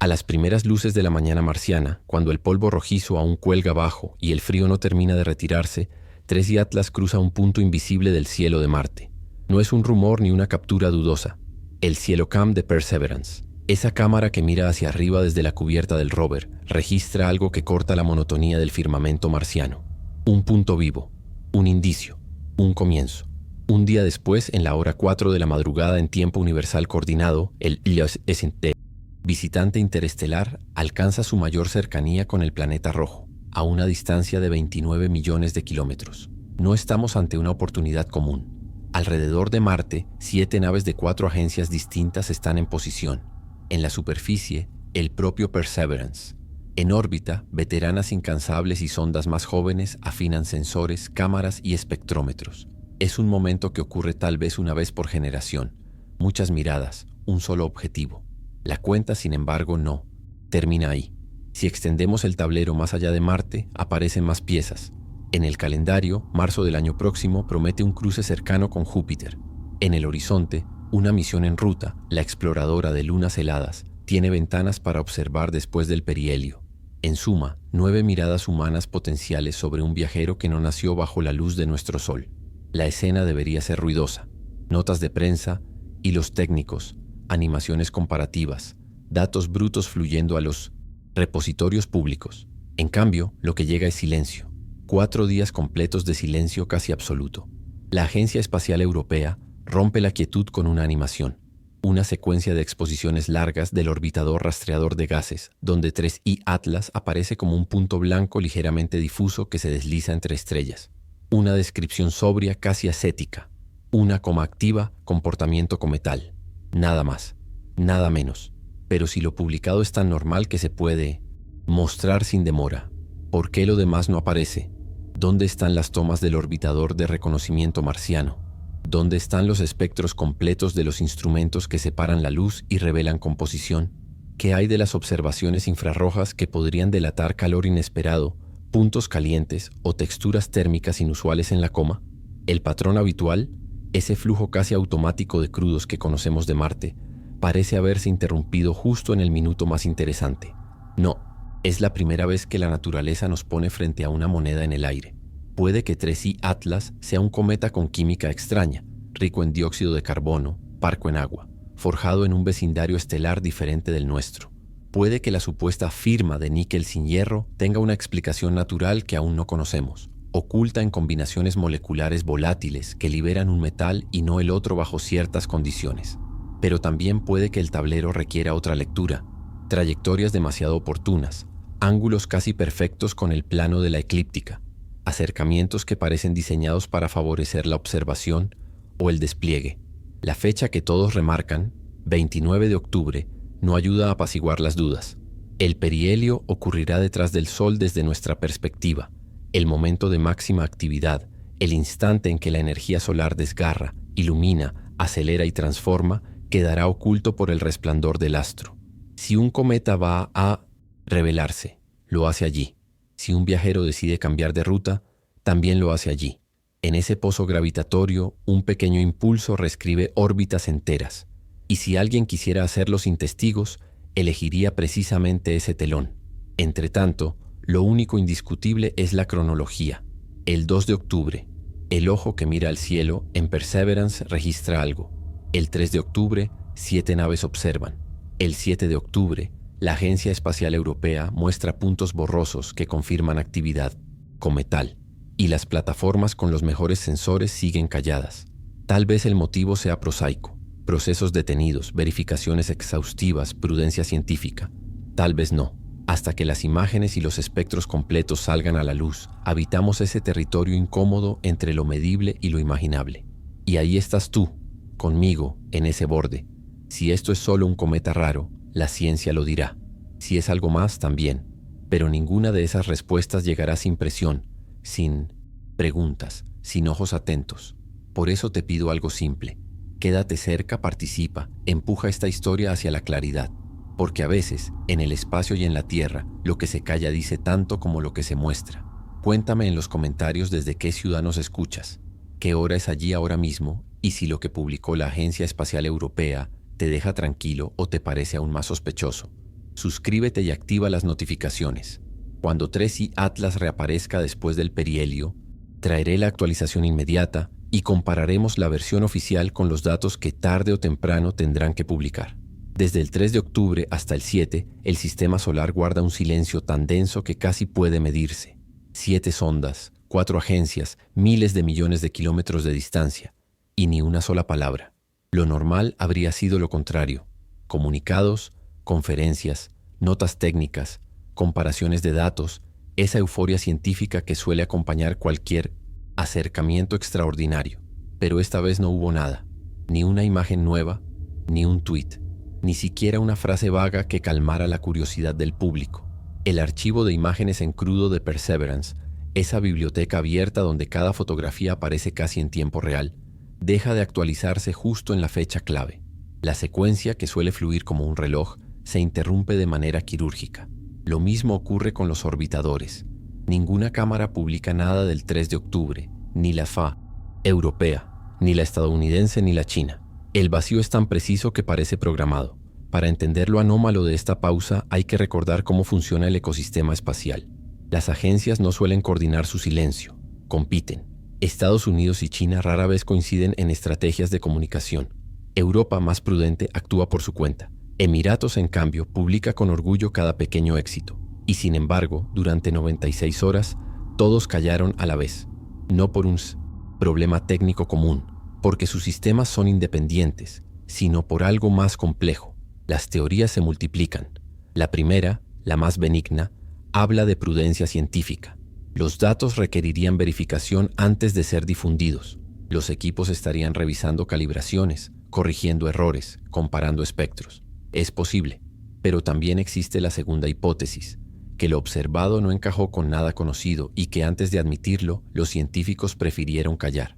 A las primeras luces de la mañana marciana, cuando el polvo rojizo aún cuelga abajo y el frío no termina de retirarse, 3i Atlas cruza un punto invisible del cielo de Marte. No es un rumor ni una captura dudosa. El Cielocam de Perseverance. Esa cámara que mira hacia arriba desde la cubierta del rover registra algo que corta la monotonía del firmamento marciano. Un punto vivo, un indicio, un comienzo. Un día después, en la hora 4 de la madrugada en tiempo universal coordinado, el IOS-ST, visitante interestelar, alcanza su mayor cercanía con el planeta rojo, a una distancia de 29 millones de kilómetros. No estamos ante una oportunidad común. Alrededor de Marte, 7 naves de 4 agencias distintas están en posición. En la superficie, el propio Perseverance. En órbita, veteranas incansables y sondas más jóvenes afinan sensores, cámaras y espectrómetros. Es un momento que ocurre tal vez una vez por generación. Muchas miradas, un solo objetivo. La cuenta, sin embargo, no. Termina ahí. Si extendemos el tablero más allá de Marte, aparecen más piezas. En el calendario, marzo del año próximo promete un cruce cercano con Júpiter. En el horizonte, una misión en ruta, la exploradora de lunas heladas, tiene ventanas para observar después del perihelio. En suma, 9 miradas humanas potenciales sobre un viajero que no nació bajo la luz de nuestro Sol. La escena debería ser ruidosa. Notas de prensa, hilos técnicos, animaciones comparativas, datos brutos fluyendo a los repositorios públicos. En cambio, lo que llega es silencio. 4 días completos de silencio casi absoluto. La Agencia Espacial Europea rompe la quietud con una animación. Una secuencia de exposiciones largas del orbitador rastreador de gases, donde 3i Atlas aparece como un punto blanco ligeramente difuso que se desliza entre estrellas. Una descripción sobria, casi ascética. Una coma activa, comportamiento cometal. Nada más, nada menos. Pero si lo publicado es tan normal que se puede mostrar sin demora, ¿por qué lo demás no aparece? ¿Dónde están las tomas del orbitador de reconocimiento marciano? ¿Dónde están los espectros completos de los instrumentos que separan la luz y revelan composición? ¿Qué hay de las observaciones infrarrojas que podrían delatar calor inesperado, puntos calientes o texturas térmicas inusuales en la coma? El patrón habitual, ese flujo casi automático de crudos que conocemos de Marte, parece haberse interrumpido justo en el minuto más interesante. No, es la primera vez que la naturaleza nos pone frente a una moneda en el aire. Puede que 3i Atlas sea un cometa con química extraña, rico en dióxido de carbono, parco en agua, forjado en un vecindario estelar diferente del nuestro. Puede que la supuesta firma de níquel sin hierro tenga una explicación natural que aún no conocemos, oculta en combinaciones moleculares volátiles que liberan un metal y no el otro bajo ciertas condiciones. Pero también puede que el tablero requiera otra lectura, trayectorias demasiado oportunas, ángulos casi perfectos con el plano de la eclíptica, acercamientos que parecen diseñados para favorecer la observación o el despliegue. La fecha que todos remarcan, 29 de octubre, no ayuda a apaciguar las dudas. El perihelio ocurrirá detrás del Sol desde nuestra perspectiva, el momento de máxima actividad, el instante en que la energía solar desgarra, ilumina, acelera y transforma, quedará oculto por el resplandor del astro. Si un cometa va a revelarse, lo hace allí. Si un viajero decide cambiar de ruta, también lo hace allí. En ese pozo gravitatorio, un pequeño impulso reescribe órbitas enteras. Y si alguien quisiera hacerlo sin testigos, elegiría precisamente ese telón. Entretanto, lo único indiscutible es la cronología. El 2 de octubre, el ojo que mira al cielo en Perseverance registra algo. El 3 de octubre, 7 naves observan. El 7 de octubre, la Agencia Espacial Europea muestra puntos borrosos que confirman actividad cometal, y las plataformas con los mejores sensores siguen calladas. Tal vez el motivo sea prosaico, procesos detenidos, verificaciones exhaustivas, prudencia científica. Tal vez no. Hasta que las imágenes y los espectros completos salgan a la luz, habitamos ese territorio incómodo entre lo medible y lo imaginable. Y ahí estás tú, conmigo, en ese borde. Si esto es solo un cometa raro, la ciencia lo dirá. Si es algo más, también. Pero ninguna de esas respuestas llegará sin presión, sin preguntas, sin ojos atentos. Por eso te pido algo simple. Quédate cerca, participa, empuja esta historia hacia la claridad. Porque a veces, en el espacio y en la Tierra, lo que se calla dice tanto como lo que se muestra. Cuéntame en los comentarios desde qué ciudad nos escuchas, qué hora es allí ahora mismo y si lo que publicó la Agencia Espacial Europea te deja tranquilo o te parece aún más sospechoso. Suscríbete y activa las notificaciones. Cuando 3i Atlas reaparezca después del perihelio, traeré la actualización inmediata y compararemos la versión oficial con los datos que tarde o temprano tendrán que publicar. Desde el 3 de octubre hasta el 7, el sistema solar guarda un silencio tan denso que casi puede medirse. 7 sondas, 4 agencias, miles de millones de kilómetros de distancia, y ni una sola palabra. Lo normal habría sido lo contrario: comunicados, conferencias, notas técnicas, comparaciones de datos, esa euforia científica que suele acompañar cualquier acercamiento extraordinario. Pero esta vez no hubo nada, ni una imagen nueva, ni un tuit, ni siquiera una frase vaga que calmara la curiosidad del público. El archivo de imágenes en crudo de Perseverance, esa biblioteca abierta donde cada fotografía aparece casi en tiempo real, deja de actualizarse justo en la fecha clave. La secuencia, que suele fluir como un reloj, se interrumpe de manera quirúrgica. Lo mismo ocurre con los orbitadores. Ninguna cámara publica nada del 3 de octubre, ni la FA europea, ni la estadounidense ni la china. El vacío es tan preciso que parece programado. Para entender lo anómalo de esta pausa hay que recordar cómo funciona el ecosistema espacial. Las agencias no suelen coordinar su silencio, compiten. Estados Unidos y China rara vez coinciden en estrategias de comunicación. Europa, más prudente, actúa por su cuenta. Emiratos, en cambio, publica con orgullo cada pequeño éxito. Y sin embargo, durante 96 horas, todos callaron a la vez. No por un problema técnico común, porque sus sistemas son independientes, sino por algo más complejo. Las teorías se multiplican. La primera, la más benigna, habla de prudencia científica. Los datos requerirían verificación antes de ser difundidos. Los equipos estarían revisando calibraciones, corrigiendo errores, comparando espectros. Es posible, pero también existe la segunda hipótesis, que lo observado no encajó con nada conocido y que antes de admitirlo, los científicos prefirieron callar.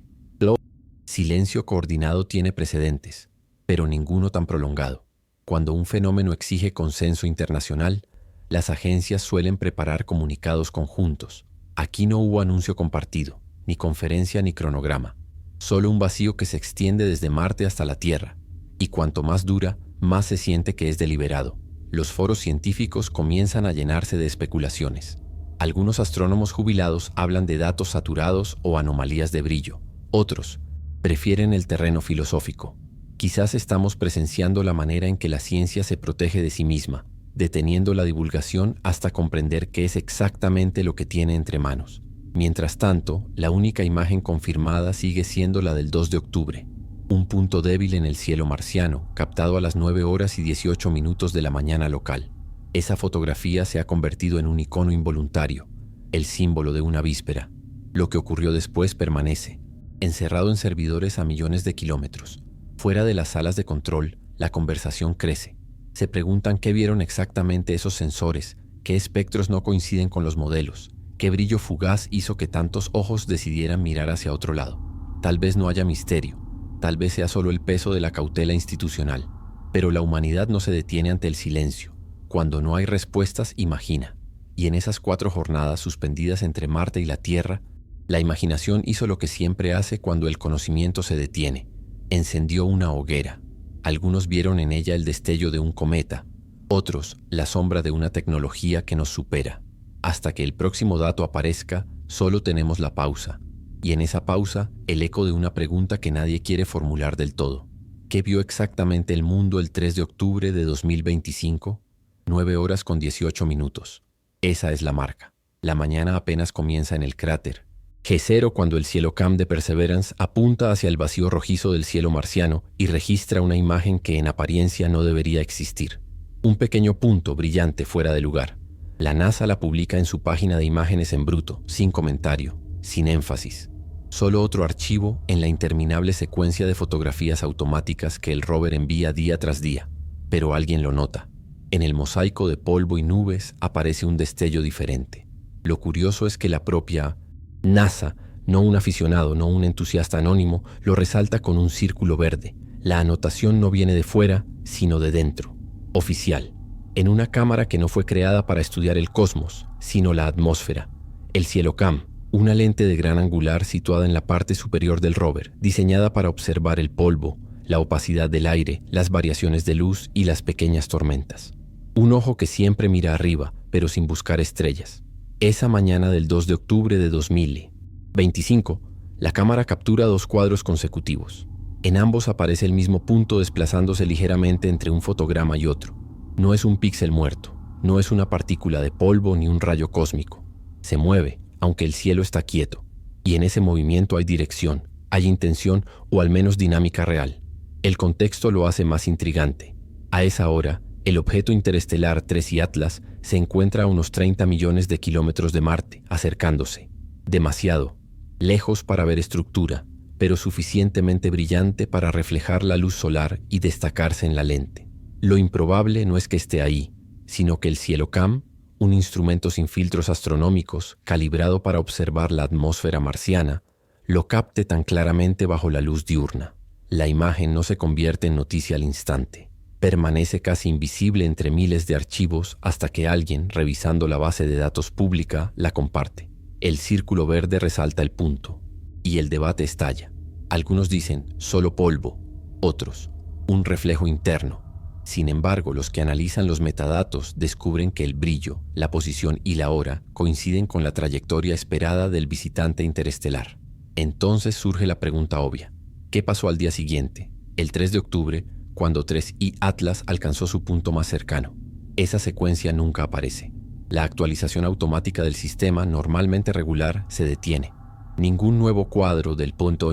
Silencio coordinado tiene precedentes, pero ninguno tan prolongado. Cuando un fenómeno exige consenso internacional, las agencias suelen preparar comunicados conjuntos. Aquí no hubo anuncio compartido, ni conferencia ni cronograma. Solo un vacío que se extiende desde Marte hasta la Tierra. Y cuanto más dura, más se siente que es deliberado. Los foros científicos comienzan a llenarse de especulaciones. Algunos astrónomos jubilados hablan de datos saturados o anomalías de brillo. Otros prefieren el terreno filosófico. Quizás estamos presenciando la manera en que la ciencia se protege de sí misma, deteniendo la divulgación hasta comprender qué es exactamente lo que tiene entre manos. Mientras tanto, la única imagen confirmada sigue siendo la del 2 de octubre, un punto débil en el cielo marciano, captado a las 9 horas y 18 minutos de la mañana local. Esa fotografía se ha convertido en un icono involuntario, el símbolo de una víspera. Lo que ocurrió después permanece, encerrado en servidores a millones de kilómetros. Fuera de las salas de control, la conversación crece. Se preguntan qué vieron exactamente esos sensores, qué espectros no coinciden con los modelos, qué brillo fugaz hizo que tantos ojos decidieran mirar hacia otro lado. Tal vez no haya misterio, tal vez sea solo el peso de la cautela institucional, pero la humanidad no se detiene ante el silencio. Cuando no hay respuestas, imagina. Y en esas 4 jornadas suspendidas entre Marte y la Tierra, la imaginación hizo lo que siempre hace cuando el conocimiento se detiene. Encendió una hoguera. Algunos vieron en ella el destello de un cometa, otros la sombra de una tecnología que nos supera. Hasta que el próximo dato aparezca, solo tenemos la pausa. Y en esa pausa, el eco de una pregunta que nadie quiere formular del todo. ¿Qué vio exactamente el mundo el 3 de octubre de 2025? 9 horas con 18 minutos. Esa es la marca. La mañana apenas comienza en el cráter. G0 cuando el cielocam de Perseverance apunta hacia el vacío rojizo del cielo marciano y registra una imagen que en apariencia no debería existir. Un pequeño punto brillante fuera de lugar. La NASA la publica en su página de imágenes en bruto, sin comentario, sin énfasis. Solo otro archivo en la interminable secuencia de fotografías automáticas que el rover envía día tras día. Pero alguien lo nota. En el mosaico de polvo y nubes aparece un destello diferente. Lo curioso es que la propia NASA, no un aficionado, no un entusiasta anónimo, lo resalta con un círculo verde. La anotación no viene de fuera, sino de dentro. Oficial. En una cámara que no fue creada para estudiar el cosmos, sino la atmósfera. El cielocam, una lente de gran angular situada en la parte superior del rover, diseñada para observar el polvo, la opacidad del aire, las variaciones de luz y las pequeñas tormentas. Un ojo que siempre mira arriba, pero sin buscar estrellas. Esa mañana del 2 de octubre de 2025, la cámara captura 2 cuadros consecutivos. En ambos aparece el mismo punto desplazándose ligeramente entre un fotograma y otro. No es un píxel muerto, no es una partícula de polvo ni un rayo cósmico. Se mueve, aunque el cielo está quieto. Y en ese movimiento hay dirección, hay intención o al menos dinámica real. El contexto lo hace más intrigante. A esa hora, el objeto interestelar 3I Atlas se encuentra a unos 30 millones de kilómetros de Marte, acercándose. Demasiado. Lejos para ver estructura, pero suficientemente brillante para reflejar la luz solar y destacarse en la lente. Lo improbable no es que esté ahí, sino que el CieloCam, un instrumento sin filtros astronómicos calibrado para observar la atmósfera marciana, lo capte tan claramente bajo la luz diurna. La imagen no se convierte en noticia al instante. Permanece casi invisible entre miles de archivos hasta que alguien, revisando la base de datos pública, la comparte. El círculo verde resalta el punto, y el debate estalla. Algunos dicen, solo polvo, otros, un reflejo interno. Sin embargo, los que analizan los metadatos descubren que el brillo, la posición y la hora coinciden con la trayectoria esperada del visitante interestelar. Entonces surge la pregunta obvia. ¿Qué pasó al día siguiente, el 3 de octubre, cuando 3I Atlas alcanzó su punto más cercano? Esa secuencia nunca aparece. La actualización automática del sistema, normalmente regular, se detiene. Ningún nuevo cuadro del punto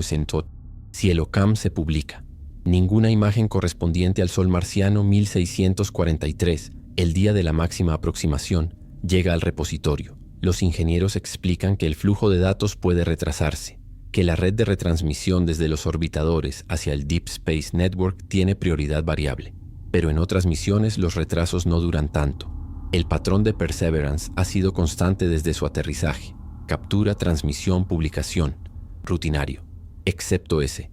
CieloCam se publica. Ninguna imagen correspondiente al Sol marciano 1643, el día de la máxima aproximación, llega al repositorio. Los ingenieros explican que el flujo de datos puede retrasarse, que la red de retransmisión desde los orbitadores hacia el Deep Space Network tiene prioridad variable. Pero en otras misiones los retrasos no duran tanto. El patrón de Perseverance ha sido constante desde su aterrizaje. Captura, transmisión, publicación. Rutinario. Excepto ese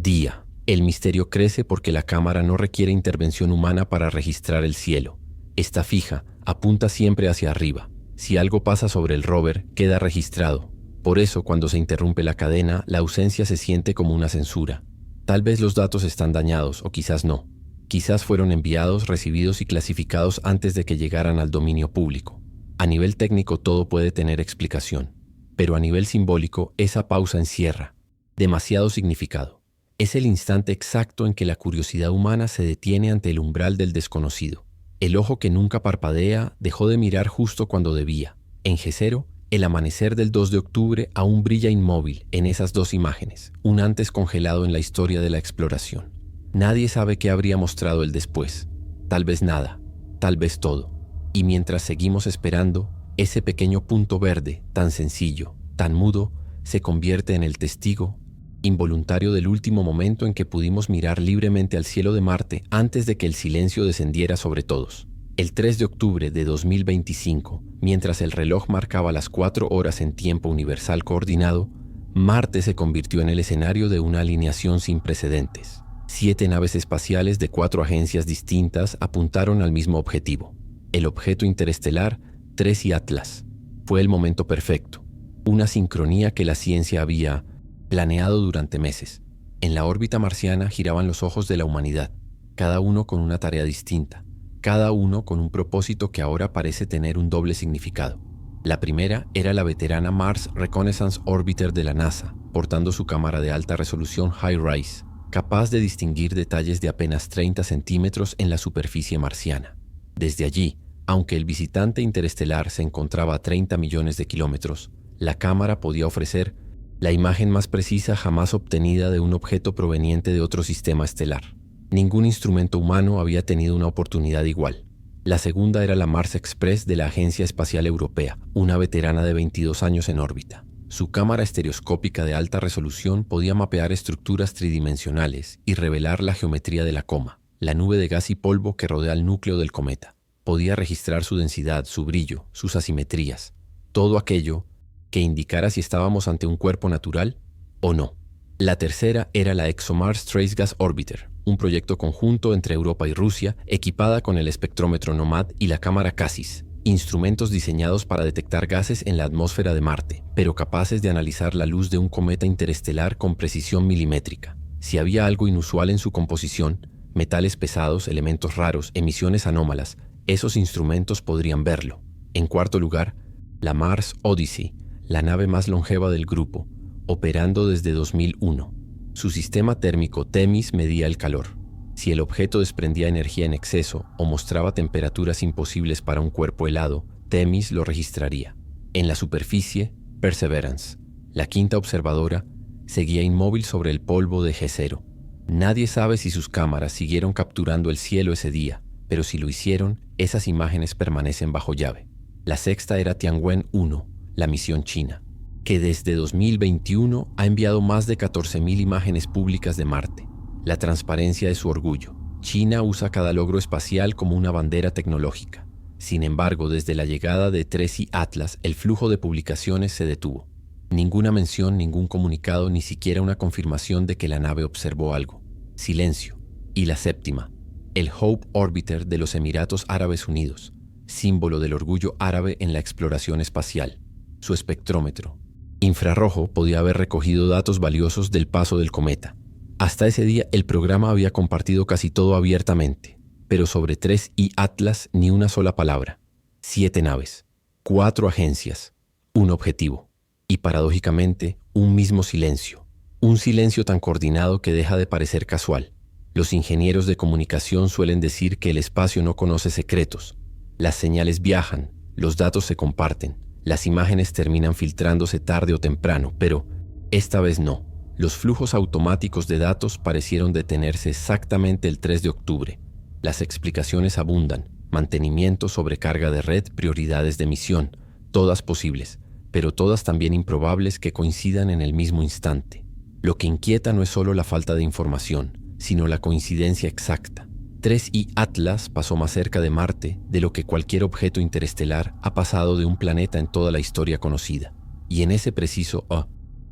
día. El misterio crece porque la cámara no requiere intervención humana para registrar el cielo. Está fija, apunta siempre hacia arriba. Si algo pasa sobre el rover, queda registrado. Por eso, cuando se interrumpe la cadena, la ausencia se siente como una censura. Tal vez los datos están dañados, o quizás no. Quizás fueron enviados, recibidos y clasificados antes de que llegaran al dominio público. A nivel técnico todo puede tener explicación, pero a nivel simbólico esa pausa encierra demasiado significado. Es el instante exacto en que la curiosidad humana se detiene ante el umbral del desconocido. El ojo que nunca parpadea dejó de mirar justo cuando debía. En Jezero, el amanecer del 2 de octubre aún brilla inmóvil en esas 2 imágenes, un antes congelado en la historia de la exploración. Nadie sabe qué habría mostrado el después. Tal vez nada, tal vez todo. Y mientras seguimos esperando, ese pequeño punto verde, tan sencillo, tan mudo, se convierte en el testigo involuntario del último momento en que pudimos mirar libremente al cielo de Marte antes de que el silencio descendiera sobre todos. El 3 de octubre de 2025, mientras el reloj marcaba las 4 horas en tiempo universal coordinado, Marte se convirtió en el escenario de una alineación sin precedentes. 7 naves espaciales de 4 agencias distintas apuntaron al mismo objetivo, el objeto interestelar 3I Atlas. Fue el momento perfecto, una sincronía que la ciencia había planeado durante meses. En la órbita marciana giraban los ojos de la humanidad, cada uno con una tarea distinta, cada uno con un propósito que ahora parece tener un doble significado. La primera era la veterana Mars Reconnaissance Orbiter de la NASA, portando su cámara de alta resolución HiRISE, capaz de distinguir detalles de apenas 30 centímetros en la superficie marciana. Desde allí, aunque el visitante interestelar se encontraba a 30 millones de kilómetros, la cámara podía ofrecer la imagen más precisa jamás obtenida de un objeto proveniente de otro sistema estelar. Ningún instrumento humano había tenido una oportunidad igual. La segunda era la Mars Express de la Agencia Espacial Europea, una veterana de 22 años en órbita. Su cámara estereoscópica de alta resolución podía mapear estructuras tridimensionales y revelar la geometría de la coma, la nube de gas y polvo que rodea el núcleo del cometa. Podía registrar su densidad, su brillo, sus asimetrías, todo aquello que indicara si estábamos ante un cuerpo natural o no. La tercera era la ExoMars Trace Gas Orbiter, un proyecto conjunto entre Europa y Rusia, equipada con el espectrómetro NOMAD y la cámara CASIS, instrumentos diseñados para detectar gases en la atmósfera de Marte, pero capaces de analizar la luz de un cometa interestelar con precisión milimétrica. Si había algo inusual en su composición, metales pesados, elementos raros, emisiones anómalas, Esos instrumentos podrían verlo. En cuarto lugar, la Mars Odyssey, la nave más longeva del grupo, operando desde 2001. Su sistema térmico TEMIS medía el calor. Si el objeto desprendía energía en exceso o mostraba temperaturas imposibles para un cuerpo helado, TEMIS lo registraría. En la superficie, Perseverance, la quinta observadora, seguía inmóvil sobre el polvo de G0. Nadie sabe si sus cámaras siguieron capturando el cielo ese día, pero si lo hicieron, esas imágenes permanecen bajo llave. La sexta era Tianwen-1, la misión china, que desde 2021 ha enviado más de 14.000 imágenes públicas de Marte. La transparencia de su orgullo. China usa cada logro espacial como una bandera tecnológica. Sin embargo, desde la llegada de 3i Atlas, el flujo de publicaciones se detuvo. Ninguna mención, ningún comunicado, ni siquiera una confirmación de que la nave observó algo. Silencio. Y la séptima, el Hope Orbiter de los Emiratos Árabes Unidos, símbolo del orgullo árabe en la exploración espacial. Su espectrómetro infrarrojo podía haber recogido datos valiosos del paso del cometa. Hasta ese día el programa había compartido casi todo abiertamente, pero sobre 3i Atlas ni una sola palabra. 7 naves, 4 agencias, un objetivo y paradójicamente un mismo silencio. Un silencio tan coordinado que deja de parecer casual. Los ingenieros de comunicación suelen decir que el espacio no conoce secretos. Las señales viajan, los datos se comparten, las imágenes terminan filtrándose tarde o temprano, pero esta vez no. Los flujos automáticos de datos parecieron detenerse exactamente el 3 de octubre. Las explicaciones abundan: mantenimiento, sobrecarga de red, prioridades de misión, todas posibles, pero todas también improbables que coincidan en el mismo instante. Lo que inquieta no es solo la falta de información, sino la coincidencia exacta. 3i Atlas pasó más cerca de Marte de lo que cualquier objeto interestelar ha pasado de un planeta en toda la historia conocida. Y en ese preciso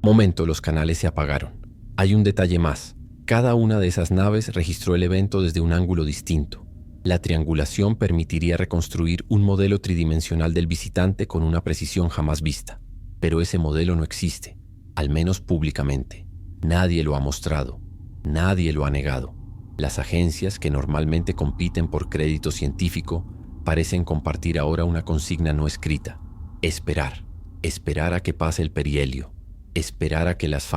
momento los canales se apagaron. Hay un detalle más. Cada una de esas naves registró el evento desde un ángulo distinto. La triangulación permitiría reconstruir un modelo tridimensional del visitante con una precisión jamás vista. Pero ese modelo no existe, al menos públicamente. Nadie lo ha mostrado. Nadie lo ha negado. Las agencias, que normalmente compiten por crédito científico, parecen compartir ahora una consigna no escrita: esperar. Esperar a que pase el perihelio. Esperar a que las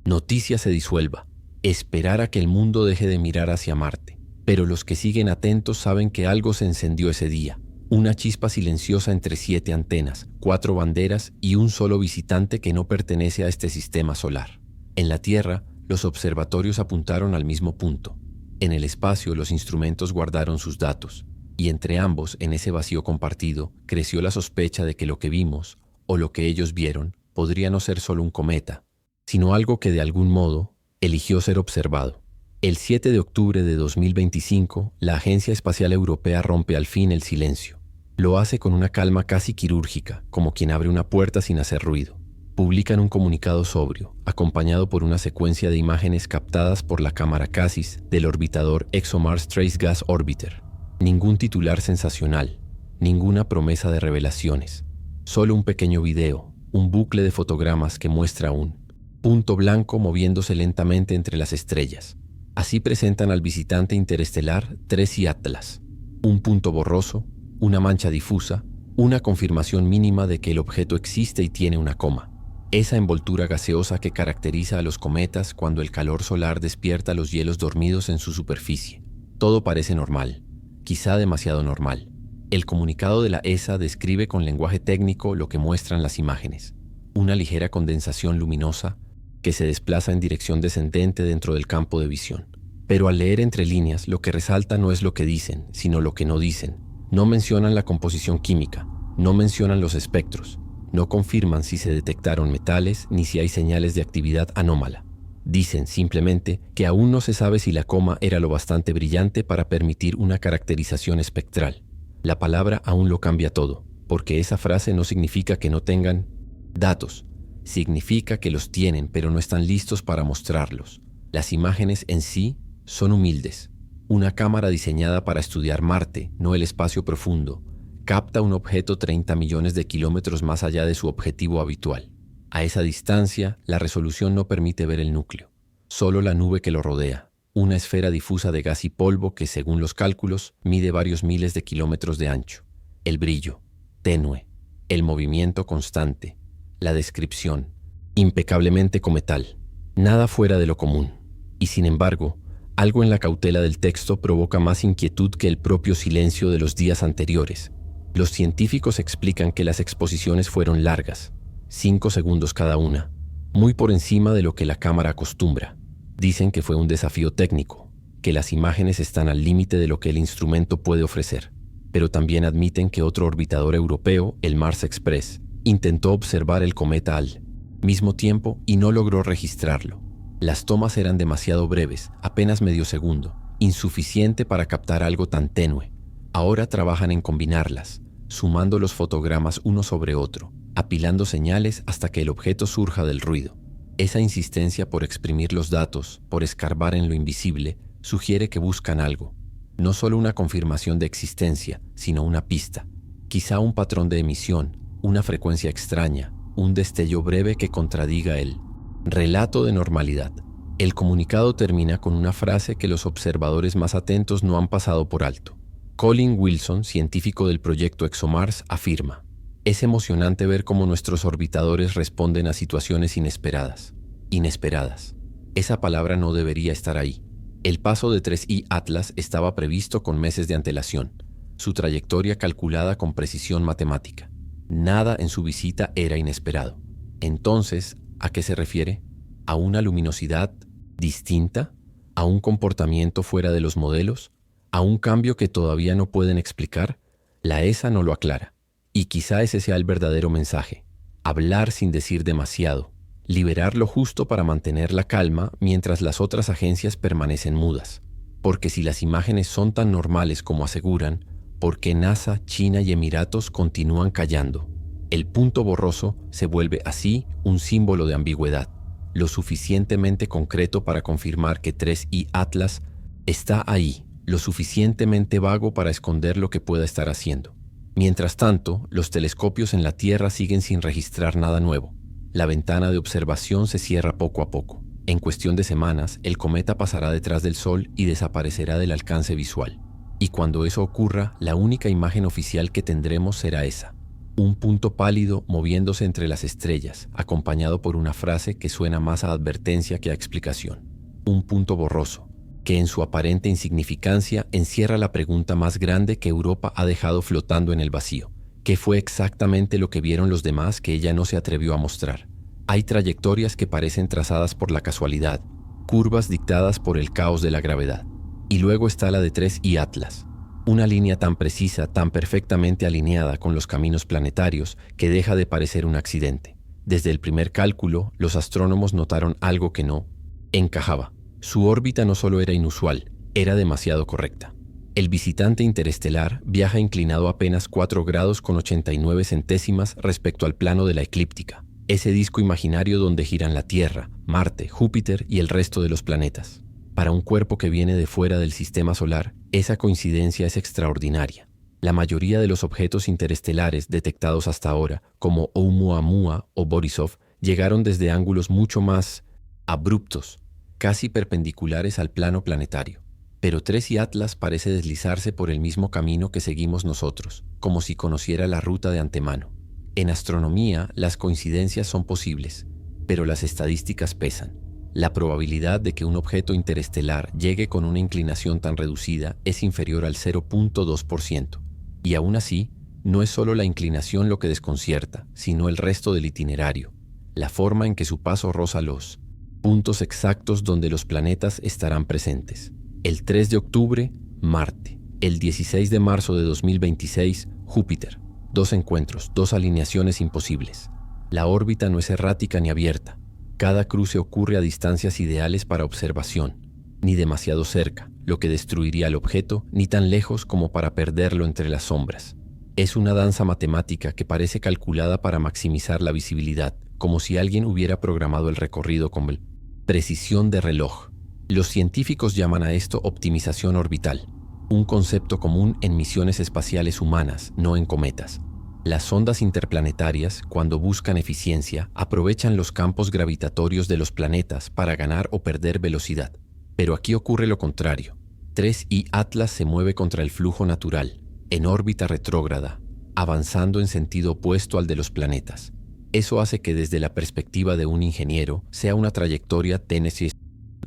noticias se disuelva. Esperar a que el mundo deje de mirar hacia Marte. Pero los que siguen atentos saben que algo se encendió ese día. Una chispa silenciosa entre 7 antenas, 4 banderas y un solo visitante que no pertenece a este sistema solar. En la Tierra, los observatorios apuntaron al mismo punto. En el espacio, los instrumentos guardaron sus datos. Y entre ambos, en ese vacío compartido, creció la sospecha de que lo que vimos, o lo que ellos vieron, podría no ser solo un cometa, sino algo que de algún modo eligió ser observado. El 7 de octubre de 2025, la Agencia Espacial Europea rompe al fin el silencio. Lo hace con una calma casi quirúrgica, como quien abre una puerta sin hacer ruido. Publican un comunicado sobrio, acompañado por una secuencia de imágenes captadas por la cámara CASIS del orbitador ExoMars Trace Gas Orbiter. Ningún titular sensacional, ninguna promesa de revelaciones. Solo un pequeño video, un bucle de fotogramas que muestra un punto blanco moviéndose lentamente entre las estrellas. Así presentan al visitante interestelar 3i Atlas. Un punto borroso, una mancha difusa, una confirmación mínima de que el objeto existe y tiene una coma. Esa envoltura gaseosa que caracteriza a los cometas cuando el calor solar despierta los hielos dormidos en su superficie. Todo parece normal, quizá demasiado normal. El comunicado de la ESA describe con lenguaje técnico lo que muestran las imágenes. Una ligera condensación luminosa que se desplaza en dirección descendente dentro del campo de visión. Pero al leer entre líneas, lo que resalta no es lo que dicen, sino lo que no dicen. No mencionan la composición química, no mencionan los espectros, no confirman si se detectaron metales ni si hay señales de actividad anómala. Dicen simplemente que aún no se sabe si la coma era lo bastante brillante para permitir una caracterización espectral. La palabra aún lo cambia todo, porque esa frase no significa que no tengan datos. Significa que los tienen, pero no están listos para mostrarlos. Las imágenes en sí son humildes. Una cámara diseñada para estudiar Marte, no el espacio profundo, capta un objeto 30 millones de kilómetros más allá de su objetivo habitual. A esa distancia, la resolución no permite ver el núcleo, solo la nube que lo rodea. una esfera difusa de gas y polvo que, según los cálculos, mide varios miles de kilómetros de ancho. El brillo, tenue, el movimiento constante, la descripción, impecablemente cometal, nada fuera de lo común. Y sin embargo, algo en la cautela del texto provoca más inquietud que el propio silencio de los días anteriores. Los científicos explican que las exposiciones fueron largas, 5 segundos cada una, muy por encima de lo que la cámara acostumbra. Dicen que fue un desafío técnico, que las imágenes están al límite de lo que el instrumento puede ofrecer, pero también admiten que otro orbitador europeo, el Mars Express, intentó observar el cometa al mismo tiempo y no logró registrarlo. Las tomas eran demasiado breves, apenas medio segundo, insuficiente para captar algo tan tenue. Ahora trabajan en combinarlas, sumando los fotogramas uno sobre otro, apilando señales hasta que el objeto surja del ruido. Esa insistencia por exprimir los datos, por escarbar en lo invisible, sugiere que buscan algo. No solo una confirmación de existencia, sino una pista. Quizá un patrón de emisión, una frecuencia extraña, un destello breve que contradiga el relato de normalidad. El comunicado termina con una frase que los observadores más atentos no han pasado por alto. Colin Wilson, científico del proyecto ExoMars, afirma: es emocionante ver cómo nuestros orbitadores responden a situaciones inesperadas. Inesperadas. Esa palabra no debería estar ahí. El paso de 3I Atlas estaba previsto con meses de antelación, su trayectoria calculada con precisión matemática. Nada en su visita era inesperado. Entonces, ¿a qué se refiere? ¿A una luminosidad distinta? ¿A un comportamiento fuera de los modelos? ¿A un cambio que todavía no pueden explicar? La ESA no lo aclara. Y quizá ese sea el verdadero mensaje. Hablar sin decir demasiado. Liberar lo justo para mantener la calma mientras las otras agencias permanecen mudas. Porque si las imágenes son tan normales como aseguran, ¿por qué NASA, China y Emiratos continúan callando? El punto borroso se vuelve así un símbolo de ambigüedad, lo suficientemente concreto para confirmar que 3I Atlas está ahí, lo suficientemente vago para esconder lo que pueda estar haciendo. Mientras tanto, los telescopios en la Tierra siguen sin registrar nada nuevo. La ventana de observación se cierra poco a poco. En cuestión de semanas, el cometa pasará detrás del Sol y desaparecerá del alcance visual. Y cuando eso ocurra, la única imagen oficial que tendremos será esa: un punto pálido moviéndose entre las estrellas, acompañado por una frase que suena más a advertencia que a explicación. Un punto borroso, que en su aparente insignificancia encierra la pregunta más grande que Europa ha dejado flotando en el vacío. ¿Qué fue exactamente lo que vieron los demás que ella no se atrevió a mostrar? Hay trayectorias que parecen trazadas por la casualidad, curvas dictadas por el caos de la gravedad. Y luego está la de 3I Atlas, una línea tan precisa, tan perfectamente alineada con los caminos planetarios que deja de parecer un accidente. Desde el primer cálculo, los astrónomos notaron algo que no encajaba. Su órbita no solo era inusual, era demasiado correcta. El visitante interestelar viaja inclinado apenas 4 grados con 89 centésimas respecto al plano de la eclíptica, ese disco imaginario donde giran la Tierra, Marte, Júpiter y el resto de los planetas. Para un cuerpo que viene de fuera del sistema solar, esa coincidencia es extraordinaria. La mayoría de los objetos interestelares detectados hasta ahora, como Oumuamua o Borisov, llegaron desde ángulos mucho más abruptos, casi perpendiculares al plano planetario. Pero 3I Atlas parece deslizarse por el mismo camino que seguimos nosotros, como si conociera la ruta de antemano. En astronomía, las coincidencias son posibles, pero las estadísticas pesan. La probabilidad de que un objeto interestelar llegue con una inclinación tan reducida es inferior al 0.2%. Y aún así, no es solo la inclinación lo que desconcierta, sino el resto del itinerario, la forma en que su paso roza los puntos exactos donde los planetas estarán presentes. El 3 de octubre, Marte. El 16 de marzo de 2026, Júpiter. 2 encuentros, 2 alineaciones imposibles. La órbita no es errática ni abierta. Cada cruce ocurre a distancias ideales para observación, ni demasiado cerca, lo que destruiría al objeto, ni tan lejos como para perderlo entre las sombras. Es una danza matemática que parece calculada para maximizar la visibilidad, como si alguien hubiera programado el recorrido con precisión de reloj. Los científicos llaman a esto optimización orbital, un concepto común en misiones espaciales humanas, no en cometas. Las sondas interplanetarias, cuando buscan eficiencia, aprovechan los campos gravitatorios de los planetas para ganar o perder velocidad. Pero aquí ocurre lo contrario. 3I Atlas se mueve contra el flujo natural, en órbita retrógrada, avanzando en sentido opuesto al de los planetas. Eso hace que desde la perspectiva de un ingeniero sea una trayectoria Tennessee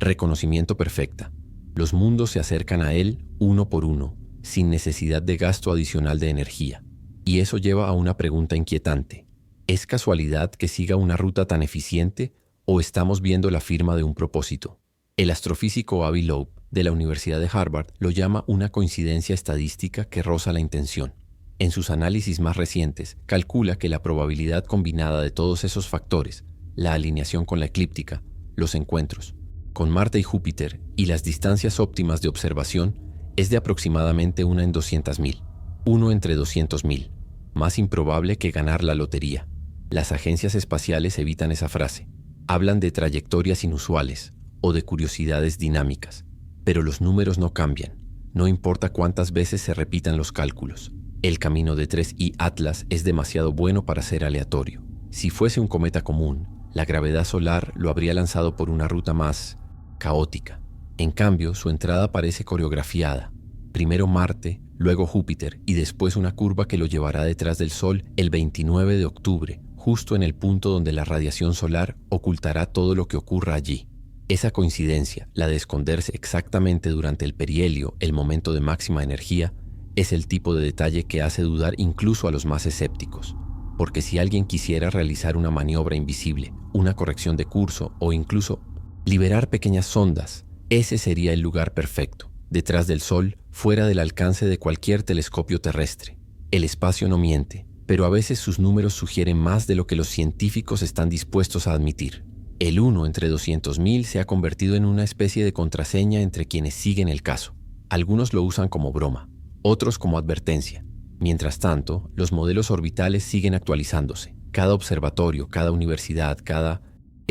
reconocimiento perfecta. Los mundos se acercan a él uno por uno, sin necesidad de gasto adicional de energía. Y eso lleva a una pregunta inquietante. ¿Es casualidad que siga una ruta tan eficiente o estamos viendo la firma de un propósito? El astrofísico Avi Loeb, de la Universidad de Harvard, lo llama una coincidencia estadística que roza la intención. En sus análisis más recientes, calcula que la probabilidad combinada de todos esos factores, la alineación con la eclíptica, los encuentros con Marte y Júpiter y las distancias óptimas de observación, es de aproximadamente 1 en 200.000, 1 entre 200.000, más improbable que ganar la lotería. Las agencias espaciales evitan esa frase, hablan de trayectorias inusuales o de curiosidades dinámicas, pero los números no cambian, no importa cuántas veces se repitan los cálculos. El camino de 3I Atlas es demasiado bueno para ser aleatorio. Si fuese un cometa común, la gravedad solar lo habría lanzado por una ruta más caótica. En cambio, su entrada parece coreografiada. Primero Marte, luego Júpiter y después una curva que lo llevará detrás del Sol el 29 de octubre, justo en el punto donde la radiación solar ocultará todo lo que ocurra allí. Esa coincidencia, la de esconderse exactamente durante el perihelio, el momento de máxima energía, es el tipo de detalle que hace dudar incluso a los más escépticos. Porque si alguien quisiera realizar una maniobra invisible, una corrección de curso o incluso liberar pequeñas sondas, ese sería el lugar perfecto, detrás del Sol, fuera del alcance de cualquier telescopio terrestre. El espacio no miente, pero a veces sus números sugieren más de lo que los científicos están dispuestos a admitir. El 1 entre 200.000 se ha convertido en una especie de contraseña entre quienes siguen el caso. Algunos lo usan como broma, otros como advertencia. Mientras tanto, los modelos orbitales siguen actualizándose. Cada observatorio, cada universidad, cada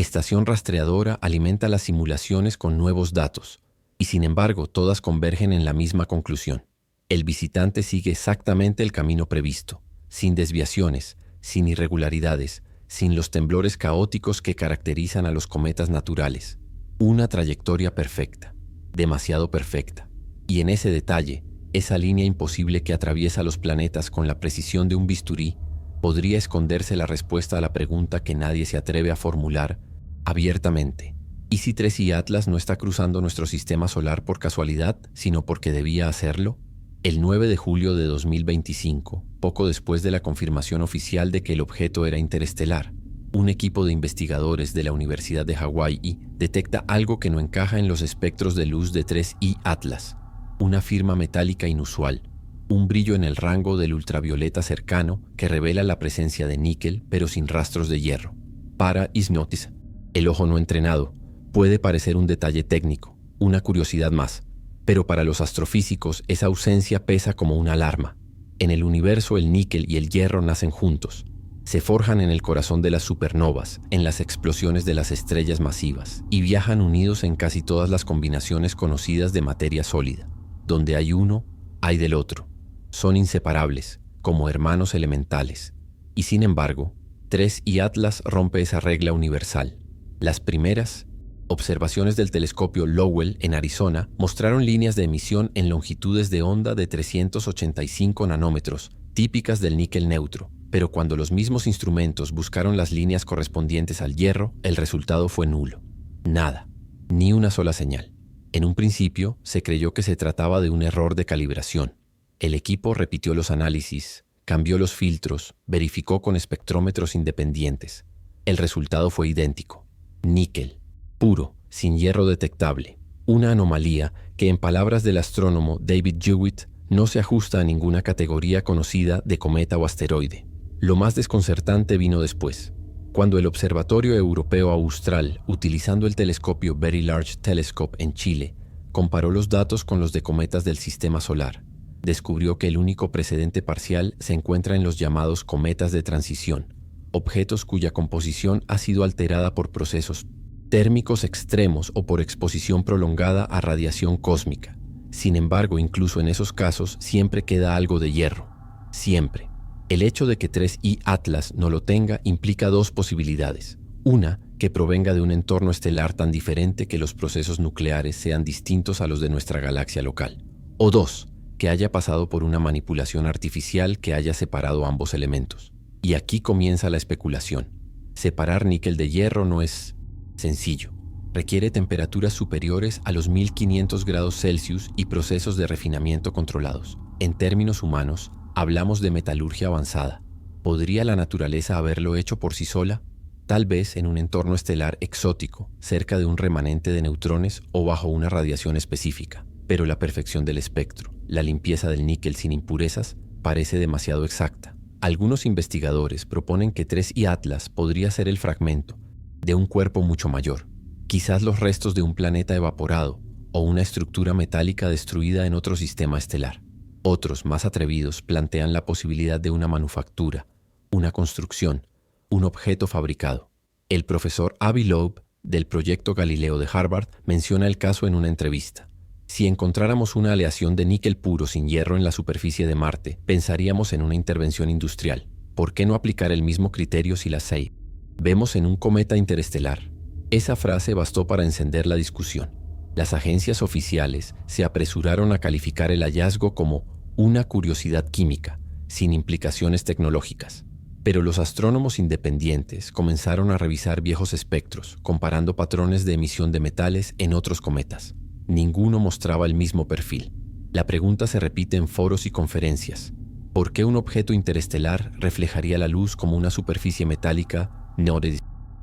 estación rastreadora alimenta las simulaciones con nuevos datos. Y sin embargo, todas convergen en la misma conclusión. El visitante sigue exactamente el camino previsto, sin desviaciones, sin irregularidades, sin los temblores caóticos que caracterizan a los cometas naturales. Una trayectoria perfecta, demasiado perfecta. Y en ese detalle, esa línea imposible que atraviesa los planetas con la precisión de un bisturí, podría esconderse la respuesta a la pregunta que nadie se atreve a formular abiertamente. ¿Y si 3I Atlas no está cruzando nuestro sistema solar por casualidad, sino porque debía hacerlo? El 9 de julio de 2025, poco después de la confirmación oficial de que el objeto era interestelar, un equipo de investigadores de la Universidad de Hawái detecta algo que no encaja en los espectros de luz de 3I Atlas. Una firma metálica inusual, un brillo en el rango del ultravioleta cercano que revela la presencia de níquel pero sin rastros de hierro. Para Isnotis, el ojo no entrenado, puede parecer un detalle técnico, una curiosidad más, pero para los astrofísicos esa ausencia pesa como una alarma. En el universo el níquel y el hierro nacen juntos, se forjan en el corazón de las supernovas, en las explosiones de las estrellas masivas, y viajan unidos en casi todas las combinaciones conocidas de materia sólida. Donde hay uno, hay del otro. Son inseparables, como hermanos elementales. Y sin embargo, 3I Atlas rompe esa regla universal. Las primeras observaciones del telescopio Lowell en Arizona mostraron líneas de emisión en longitudes de onda de 385 nanómetros, típicas del níquel neutro. Pero cuando los mismos instrumentos buscaron las líneas correspondientes al hierro, el resultado fue nulo. Nada, ni una sola señal. En un principio, se creyó que se trataba de un error de calibración. El equipo repitió los análisis, cambió los filtros, verificó con espectrómetros independientes. El resultado fue idéntico. Níquel, puro, sin hierro detectable. Una anomalía que, en palabras del astrónomo David Jewitt, no se ajusta a ninguna categoría conocida de cometa o asteroide. Lo más desconcertante vino después, cuando el Observatorio Europeo Austral, utilizando el telescopio Very Large Telescope en Chile, comparó los datos con los de cometas del Sistema Solar. Descubrió que el único precedente parcial se encuentra en los llamados cometas de transición, objetos cuya composición ha sido alterada por procesos térmicos extremos o por exposición prolongada a radiación cósmica. Sin embargo, incluso en esos casos siempre queda algo de hierro. Siempre. El hecho de que 3I Atlas no lo tenga implica dos posibilidades. Una, que provenga de un entorno estelar tan diferente que los procesos nucleares sean distintos a los de nuestra galaxia local. O 2, que haya pasado por una manipulación artificial que haya separado ambos elementos. Y aquí comienza la especulación. Separar níquel de hierro no es sencillo. Requiere temperaturas superiores a los 1500 grados Celsius y procesos de refinamiento controlados. En términos humanos, hablamos de metalurgia avanzada. ¿Podría la naturaleza haberlo hecho por sí sola? Tal vez en un entorno estelar exótico, cerca de un remanente de neutrones o bajo una radiación específica. Pero la perfección del espectro, la limpieza del níquel sin impurezas, parece demasiado exacta. Algunos investigadores proponen que 3I Atlas podría ser el fragmento de un cuerpo mucho mayor, quizás los restos de un planeta evaporado o una estructura metálica destruida en otro sistema estelar. Otros, más atrevidos, plantean la posibilidad de una manufactura, una construcción, un objeto fabricado. El profesor Avi Loeb, del Proyecto Galileo de Harvard, menciona el caso en una entrevista. Si encontráramos una aleación de níquel puro sin hierro en la superficie de Marte, pensaríamos en una intervención industrial. ¿Por qué no aplicar el mismo criterio si la SEI vemos en un cometa interestelar? Esa frase bastó para encender la discusión. Las agencias oficiales se apresuraron a calificar el hallazgo como una curiosidad química, sin implicaciones tecnológicas. Pero los astrónomos independientes comenzaron a revisar viejos espectros, comparando patrones de emisión de metales en otros cometas. Ninguno mostraba el mismo perfil. La pregunta se repite en foros y conferencias. ¿Por qué un objeto interestelar reflejaría la luz como una superficie metálica no de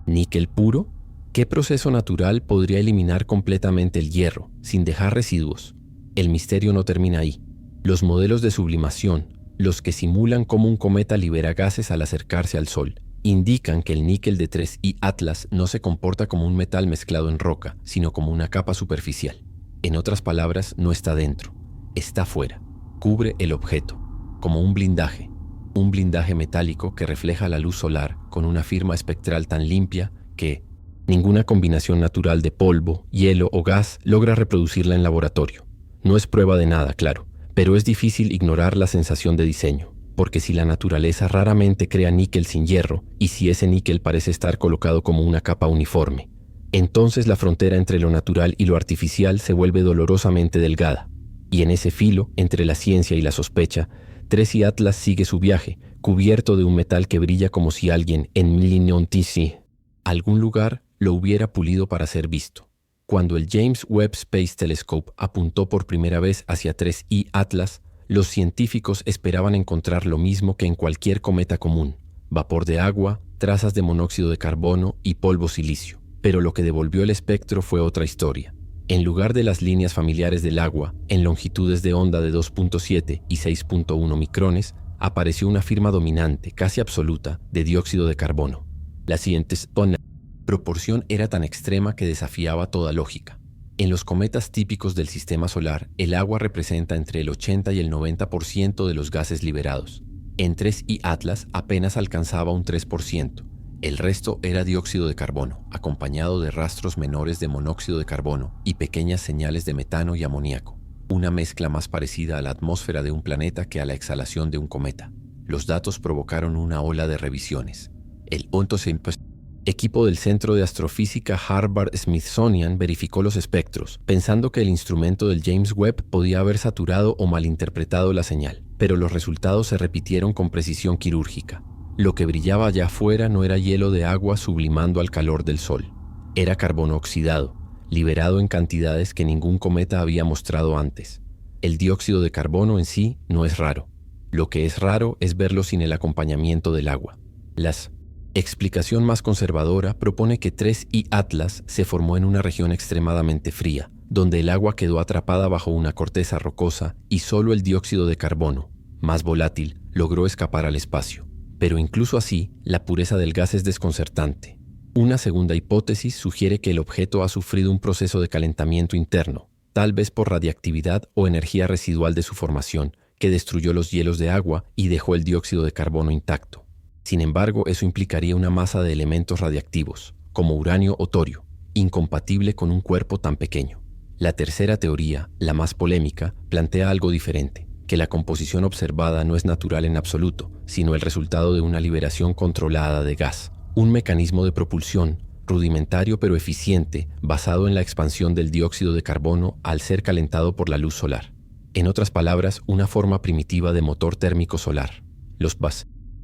níquel puro? ¿Qué proceso natural podría eliminar completamente el hierro, sin dejar residuos? El misterio no termina ahí. Los modelos de sublimación, los que simulan cómo un cometa libera gases al acercarse al Sol, indican que el níquel de 3I Atlas no se comporta como un metal mezclado en roca, sino como una capa superficial. En otras palabras, no está dentro, está fuera. Cubre el objeto, como un blindaje metálico que refleja la luz solar con una firma espectral tan limpia que ninguna combinación natural de polvo, hielo o gas logra reproducirla en laboratorio. No es prueba de nada, claro, pero es difícil ignorar la sensación de diseño, porque si la naturaleza raramente crea níquel sin hierro, y si ese níquel parece estar colocado como una capa uniforme, entonces la frontera entre lo natural y lo artificial se vuelve dolorosamente delgada. Y en ese filo, entre la ciencia y la sospecha, 3I Atlas sigue su viaje, cubierto de un metal que brilla como si alguien en algún lugar lo hubiera pulido para ser visto. Cuando el James Webb Space Telescope apuntó por primera vez hacia 3I Atlas, los científicos esperaban encontrar lo mismo que en cualquier cometa común: vapor de agua, trazas de monóxido de carbono y polvo silicio. Pero lo que devolvió el espectro fue otra historia. En lugar de las líneas familiares del agua, en longitudes de onda de 2.7 y 6.1 micrones, apareció una firma dominante, casi absoluta, de dióxido de carbono. La siguiente proporción era tan extrema que desafiaba toda lógica. En los cometas típicos del sistema solar, el agua representa entre el 80 y el 90% de los gases liberados. En 3I Atlas apenas alcanzaba un 3%. El resto era dióxido de carbono, acompañado de rastros menores de monóxido de carbono y pequeñas señales de metano y amoníaco. Una mezcla más parecida a la atmósfera de un planeta que a la exhalación de un cometa. Los datos provocaron una ola de revisiones. El equipo del Centro de Astrofísica Harvard-Smithsonian verificó los espectros, pensando que el instrumento del James Webb podía haber saturado o malinterpretado la señal, pero los resultados se repitieron con precisión quirúrgica. Lo que brillaba allá afuera no era hielo de agua sublimando al calor del Sol. Era carbono oxidado, liberado en cantidades que ningún cometa había mostrado antes. El dióxido de carbono en sí no es raro. Lo que es raro es verlo sin el acompañamiento del agua. La explicación más conservadora propone que 3I Atlas se formó en una región extremadamente fría, donde el agua quedó atrapada bajo una corteza rocosa y solo el dióxido de carbono, más volátil, logró escapar al espacio. Pero incluso así, la pureza del gas es desconcertante. Una segunda hipótesis sugiere que el objeto ha sufrido un proceso de calentamiento interno, tal vez por radiactividad o energía residual de su formación, que destruyó los hielos de agua y dejó el dióxido de carbono intacto. Sin embargo, eso implicaría una masa de elementos radiactivos, como uranio o torio, incompatible con un cuerpo tan pequeño. La tercera teoría, la más polémica, plantea algo diferente: que la composición observada no es natural en absoluto, sino el resultado de una liberación controlada de gas, un mecanismo de propulsión rudimentario pero eficiente, basado en la expansión del dióxido de carbono al ser calentado por la luz solar. En otras palabras, una forma primitiva de motor térmico solar. Los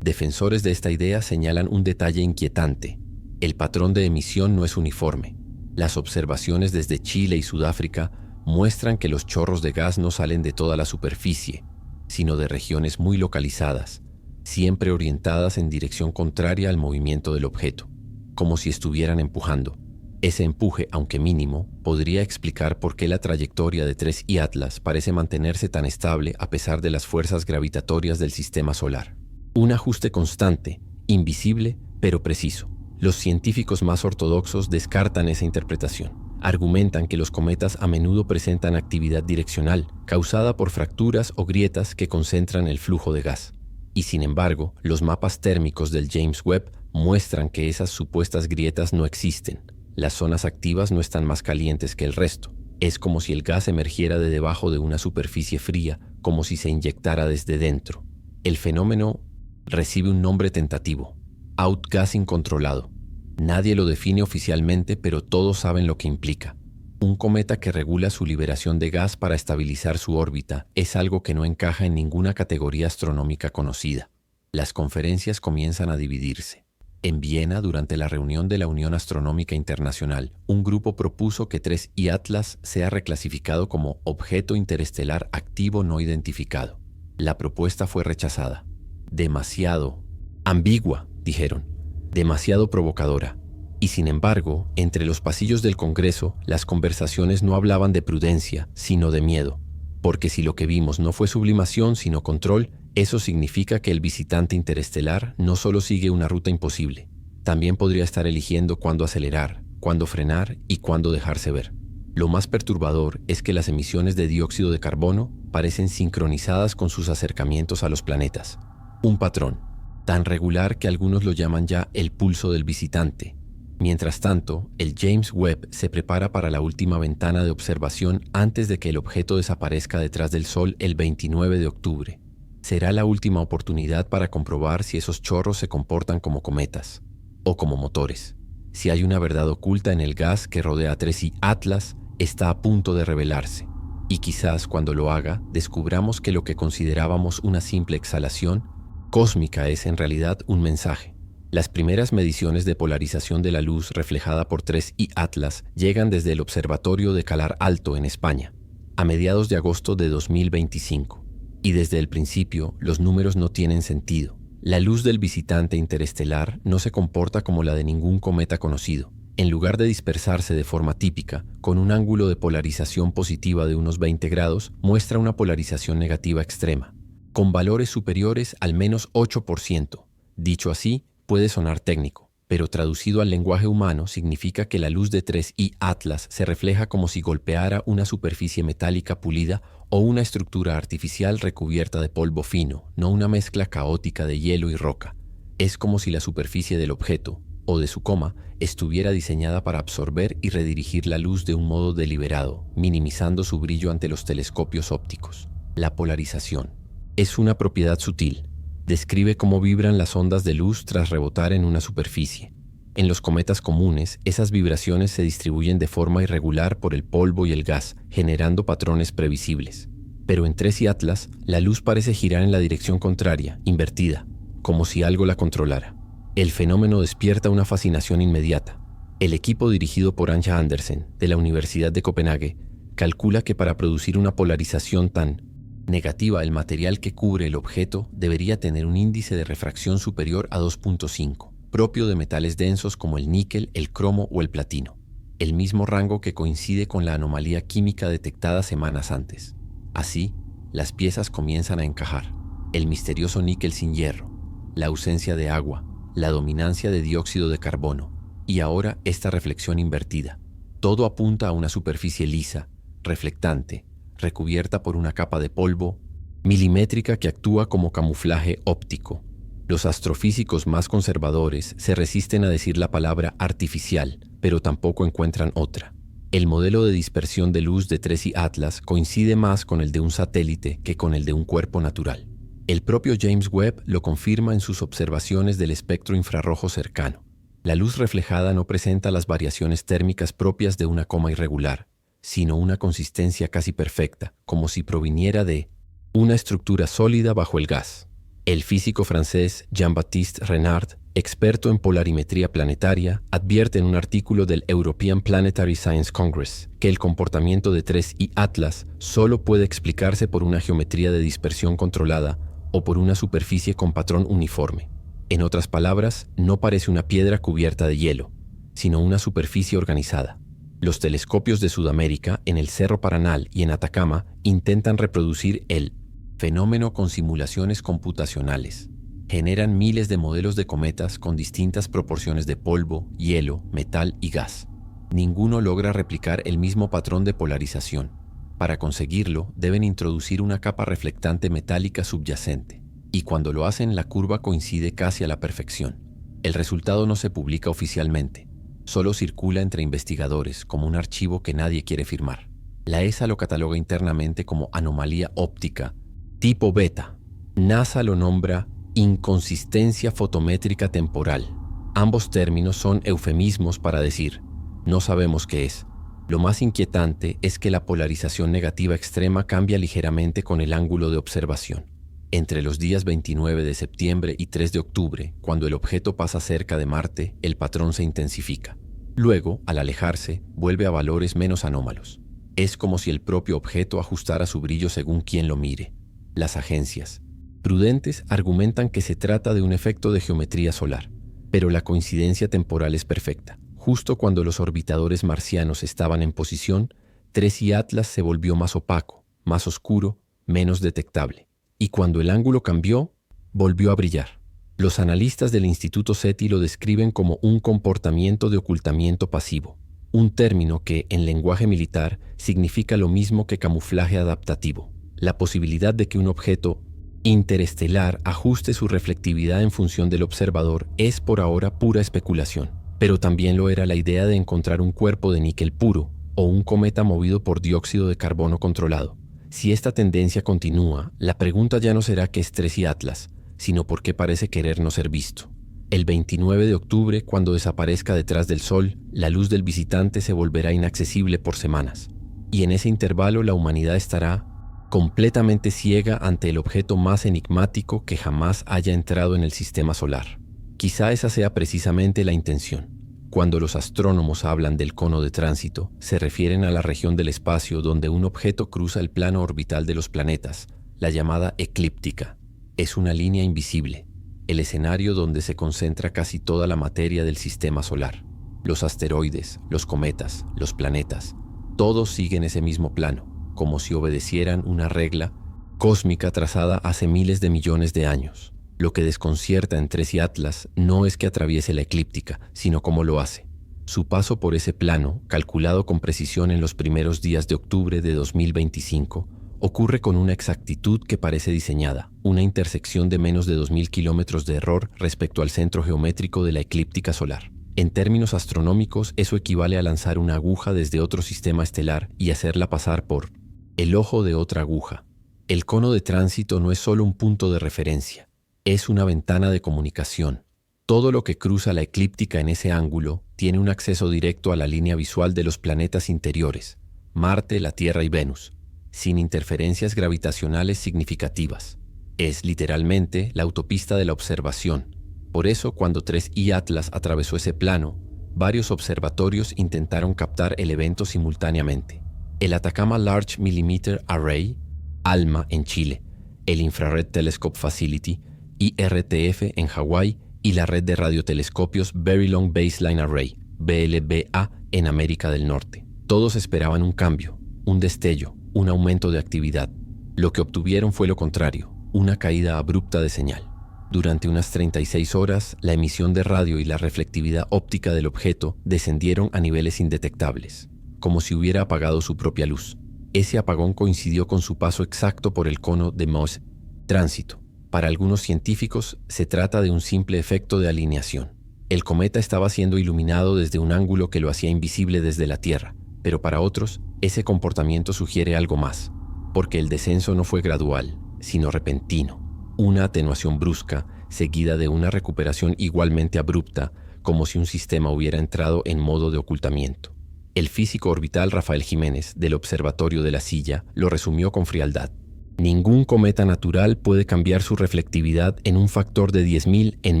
defensores de esta idea señalan un detalle inquietante. El patrón de emisión no es uniforme. Las observaciones desde Chile y Sudáfrica muestran que los chorros de gas no salen de toda la superficie, sino de regiones muy localizadas, siempre orientadas en dirección contraria al movimiento del objeto, como si estuvieran empujando. Ese empuje, aunque mínimo, podría explicar por qué la trayectoria de 3I Atlas parece mantenerse tan estable a pesar de las fuerzas gravitatorias del sistema solar. Un ajuste constante, invisible, pero preciso. Los científicos más ortodoxos descartan esa interpretación. Argumentan que los cometas a menudo presentan actividad direccional, causada por fracturas o grietas que concentran el flujo de gas. Y sin embargo, los mapas térmicos del James Webb muestran que esas supuestas grietas no existen. Las zonas activas no están más calientes que el resto. Es como si el gas emergiera de debajo de una superficie fría, como si se inyectara desde dentro. El fenómeno recibe un nombre tentativo: outgassing controlado. Nadie lo define oficialmente, pero todos saben lo que implica. Un cometa que regula su liberación de gas para estabilizar su órbita es algo que no encaja en ninguna categoría astronómica conocida. Las conferencias comienzan a dividirse. En Viena, durante la reunión de la Unión Astronómica Internacional, un grupo propuso que 3I Atlas sea reclasificado como objeto interestelar activo no identificado. La propuesta fue rechazada. Demasiado ambigua, dijeron. Demasiado provocadora. Y sin embargo, entre los pasillos del Congreso, las conversaciones no hablaban de prudencia, sino de miedo. Porque si lo que vimos no fue sublimación, sino control, eso significa que el visitante interestelar no solo sigue una ruta imposible, también podría estar eligiendo cuándo acelerar, cuándo frenar y cuándo dejarse ver. Lo más perturbador es que las emisiones de dióxido de carbono parecen sincronizadas con sus acercamientos a los planetas. Un patrón tan regular que algunos lo llaman ya el pulso del visitante. Mientras tanto, el James Webb se prepara para la última ventana de observación antes de que el objeto desaparezca detrás del Sol el 29 de octubre. Será la última oportunidad para comprobar si esos chorros se comportan como cometas o como motores. Si hay una verdad oculta en el gas que rodea a 3I Atlas, está a punto de revelarse. Y quizás cuando lo haga, descubramos que lo que considerábamos una simple exhalación cósmica es en realidad un mensaje. Las primeras mediciones de polarización de la luz reflejada por 3I Atlas llegan desde el Observatorio de Calar Alto en España, a mediados de agosto de 2025. Y desde el principio, los números no tienen sentido. La luz del visitante interestelar no se comporta como la de ningún cometa conocido. En lugar de dispersarse de forma típica, con un ángulo de polarización positiva de unos 20 grados, muestra una polarización negativa extrema, con valores superiores al menos 8%. Dicho así, puede sonar técnico, pero traducido al lenguaje humano significa que la luz de 3I Atlas se refleja como si golpeara una superficie metálica pulida o una estructura artificial recubierta de polvo fino, no una mezcla caótica de hielo y roca. Es como si la superficie del objeto, o de su coma, estuviera diseñada para absorber y redirigir la luz de un modo deliberado, minimizando su brillo ante los telescopios ópticos. La polarización es una propiedad sutil. Describe cómo vibran las ondas de luz tras rebotar en una superficie. En los cometas comunes, esas vibraciones se distribuyen de forma irregular por el polvo y el gas, generando patrones previsibles. Pero en 3I Atlas, la luz parece girar en la dirección contraria, invertida, como si algo la controlara. El fenómeno despierta una fascinación inmediata. El equipo dirigido por Anja Andersen, de la Universidad de Copenhague, calcula que para producir una polarización tan negativa, el material que cubre el objeto debería tener un índice de refracción superior a 2.5, propio de metales densos como el níquel, el cromo o el platino, el mismo rango que coincide con la anomalía química detectada semanas antes. Así, las piezas comienzan a encajar. El misterioso níquel sin hierro, la ausencia de agua, la dominancia de dióxido de carbono, y ahora esta reflexión invertida. Todo apunta a una superficie lisa, reflectante, recubierta por una capa de polvo milimétrica que actúa como camuflaje óptico. Los astrofísicos más conservadores se resisten a decir la palabra artificial, pero tampoco encuentran otra. El modelo de dispersión de luz de 3I Atlas coincide más con el de un satélite que con el de un cuerpo natural. El propio James Webb lo confirma en sus observaciones del espectro infrarrojo cercano. La luz reflejada no presenta las variaciones térmicas propias de una coma irregular, sino una consistencia casi perfecta, como si proviniera de una estructura sólida bajo el gas. El físico francés Jean-Baptiste Renard, experto en polarimetría planetaria, advierte en un artículo del European Planetary Science Congress que el comportamiento de 3I Atlas solo puede explicarse por una geometría de dispersión controlada o por una superficie con patrón uniforme. En otras palabras, no parece una piedra cubierta de hielo, sino una superficie organizada. Los telescopios de Sudamérica, en el Cerro Paranal y en Atacama, intentan reproducir el fenómeno con simulaciones computacionales. Generan miles de modelos de cometas con distintas proporciones de polvo, hielo, metal y gas. Ninguno logra replicar el mismo patrón de polarización. Para conseguirlo, deben introducir una capa reflectante metálica subyacente. Y cuando lo hacen, la curva coincide casi a la perfección. El resultado no se publica oficialmente. Solo circula entre investigadores como un archivo que nadie quiere firmar. La ESA lo cataloga internamente como anomalía óptica tipo beta. NASA lo nombra inconsistencia fotométrica temporal. Ambos términos son eufemismos para decir, no sabemos qué es. Lo más inquietante es que la polarización negativa extrema cambia ligeramente con el ángulo de observación. Entre los días 29 de septiembre y 3 de octubre, cuando el objeto pasa cerca de Marte, el patrón se intensifica. Luego, al alejarse, vuelve a valores menos anómalos. Es como si el propio objeto ajustara su brillo según quien lo mire. Las agencias prudentes argumentan que se trata de un efecto de geometría solar, pero la coincidencia temporal es perfecta. Justo cuando los orbitadores marcianos estaban en posición, 3I Atlas se volvió más opaco, más oscuro, menos detectable. Y cuando el ángulo cambió, volvió a brillar. Los analistas del Instituto SETI lo describen como un comportamiento de ocultamiento pasivo, un término que, en lenguaje militar, significa lo mismo que camuflaje adaptativo. La posibilidad de que un objeto interestelar ajuste su reflectividad en función del observador es por ahora pura especulación, pero también lo era la idea de encontrar un cuerpo de níquel puro o un cometa movido por dióxido de carbono controlado. Si esta tendencia continúa, la pregunta ya no será qué es 3I Atlas, sino por qué parece querer no ser visto. El 29 de octubre, cuando desaparezca detrás del Sol, la luz del visitante se volverá inaccesible por semanas. Y en ese intervalo la humanidad estará completamente ciega ante el objeto más enigmático que jamás haya entrado en el sistema solar. Quizá esa sea precisamente la intención. Cuando los astrónomos hablan del cono de tránsito, se refieren a la región del espacio donde un objeto cruza el plano orbital de los planetas, la llamada eclíptica. Es una línea invisible, el escenario donde se concentra casi toda la materia del sistema solar. Los asteroides, los cometas, los planetas, todos siguen ese mismo plano, como si obedecieran una regla cósmica trazada hace miles de millones de años. Lo que desconcierta en 3I Atlas no es que atraviese la eclíptica, sino cómo lo hace. Su paso por ese plano, calculado con precisión en los primeros días de octubre de 2025, ocurre con una exactitud que parece diseñada, una intersección de menos de 2000 kilómetros de error respecto al centro geométrico de la eclíptica solar. En términos astronómicos, eso equivale a lanzar una aguja desde otro sistema estelar y hacerla pasar por el ojo de otra aguja. El cono de tránsito no es solo un punto de referencia, es una ventana de comunicación. Todo lo que cruza la eclíptica en ese ángulo tiene un acceso directo a la línea visual de los planetas interiores, Marte, la Tierra y Venus, sin interferencias gravitacionales significativas. Es literalmente la autopista de la observación. Por eso, cuando 3I Atlas atravesó ese plano, varios observatorios intentaron captar el evento simultáneamente. El Atacama Large Millimeter Array, ALMA en Chile, el Infrared Telescope Facility, IRTF en Hawái y la red de radiotelescopios Very Long Baseline Array, BLBA en América del Norte. Todos esperaban un cambio, un destello, un aumento de actividad. Lo que obtuvieron fue lo contrario, una caída abrupta de señal. Durante unas 36 horas, la emisión de radio y la reflectividad óptica del objeto descendieron a niveles indetectables, como si hubiera apagado su propia luz. Ese apagón coincidió con su paso exacto por el cono de Moss tránsito. Para algunos científicos, se trata de un simple efecto de alineación. El cometa estaba siendo iluminado desde un ángulo que lo hacía invisible desde la Tierra, pero para otros, ese comportamiento sugiere algo más, porque el descenso no fue gradual, sino repentino. Una atenuación brusca, seguida de una recuperación igualmente abrupta, como si un sistema hubiera entrado en modo de ocultamiento. El físico orbital Rafael Jiménez, del Observatorio de la Silla, lo resumió con frialdad. Ningún cometa natural puede cambiar su reflectividad en un factor de 10.000 en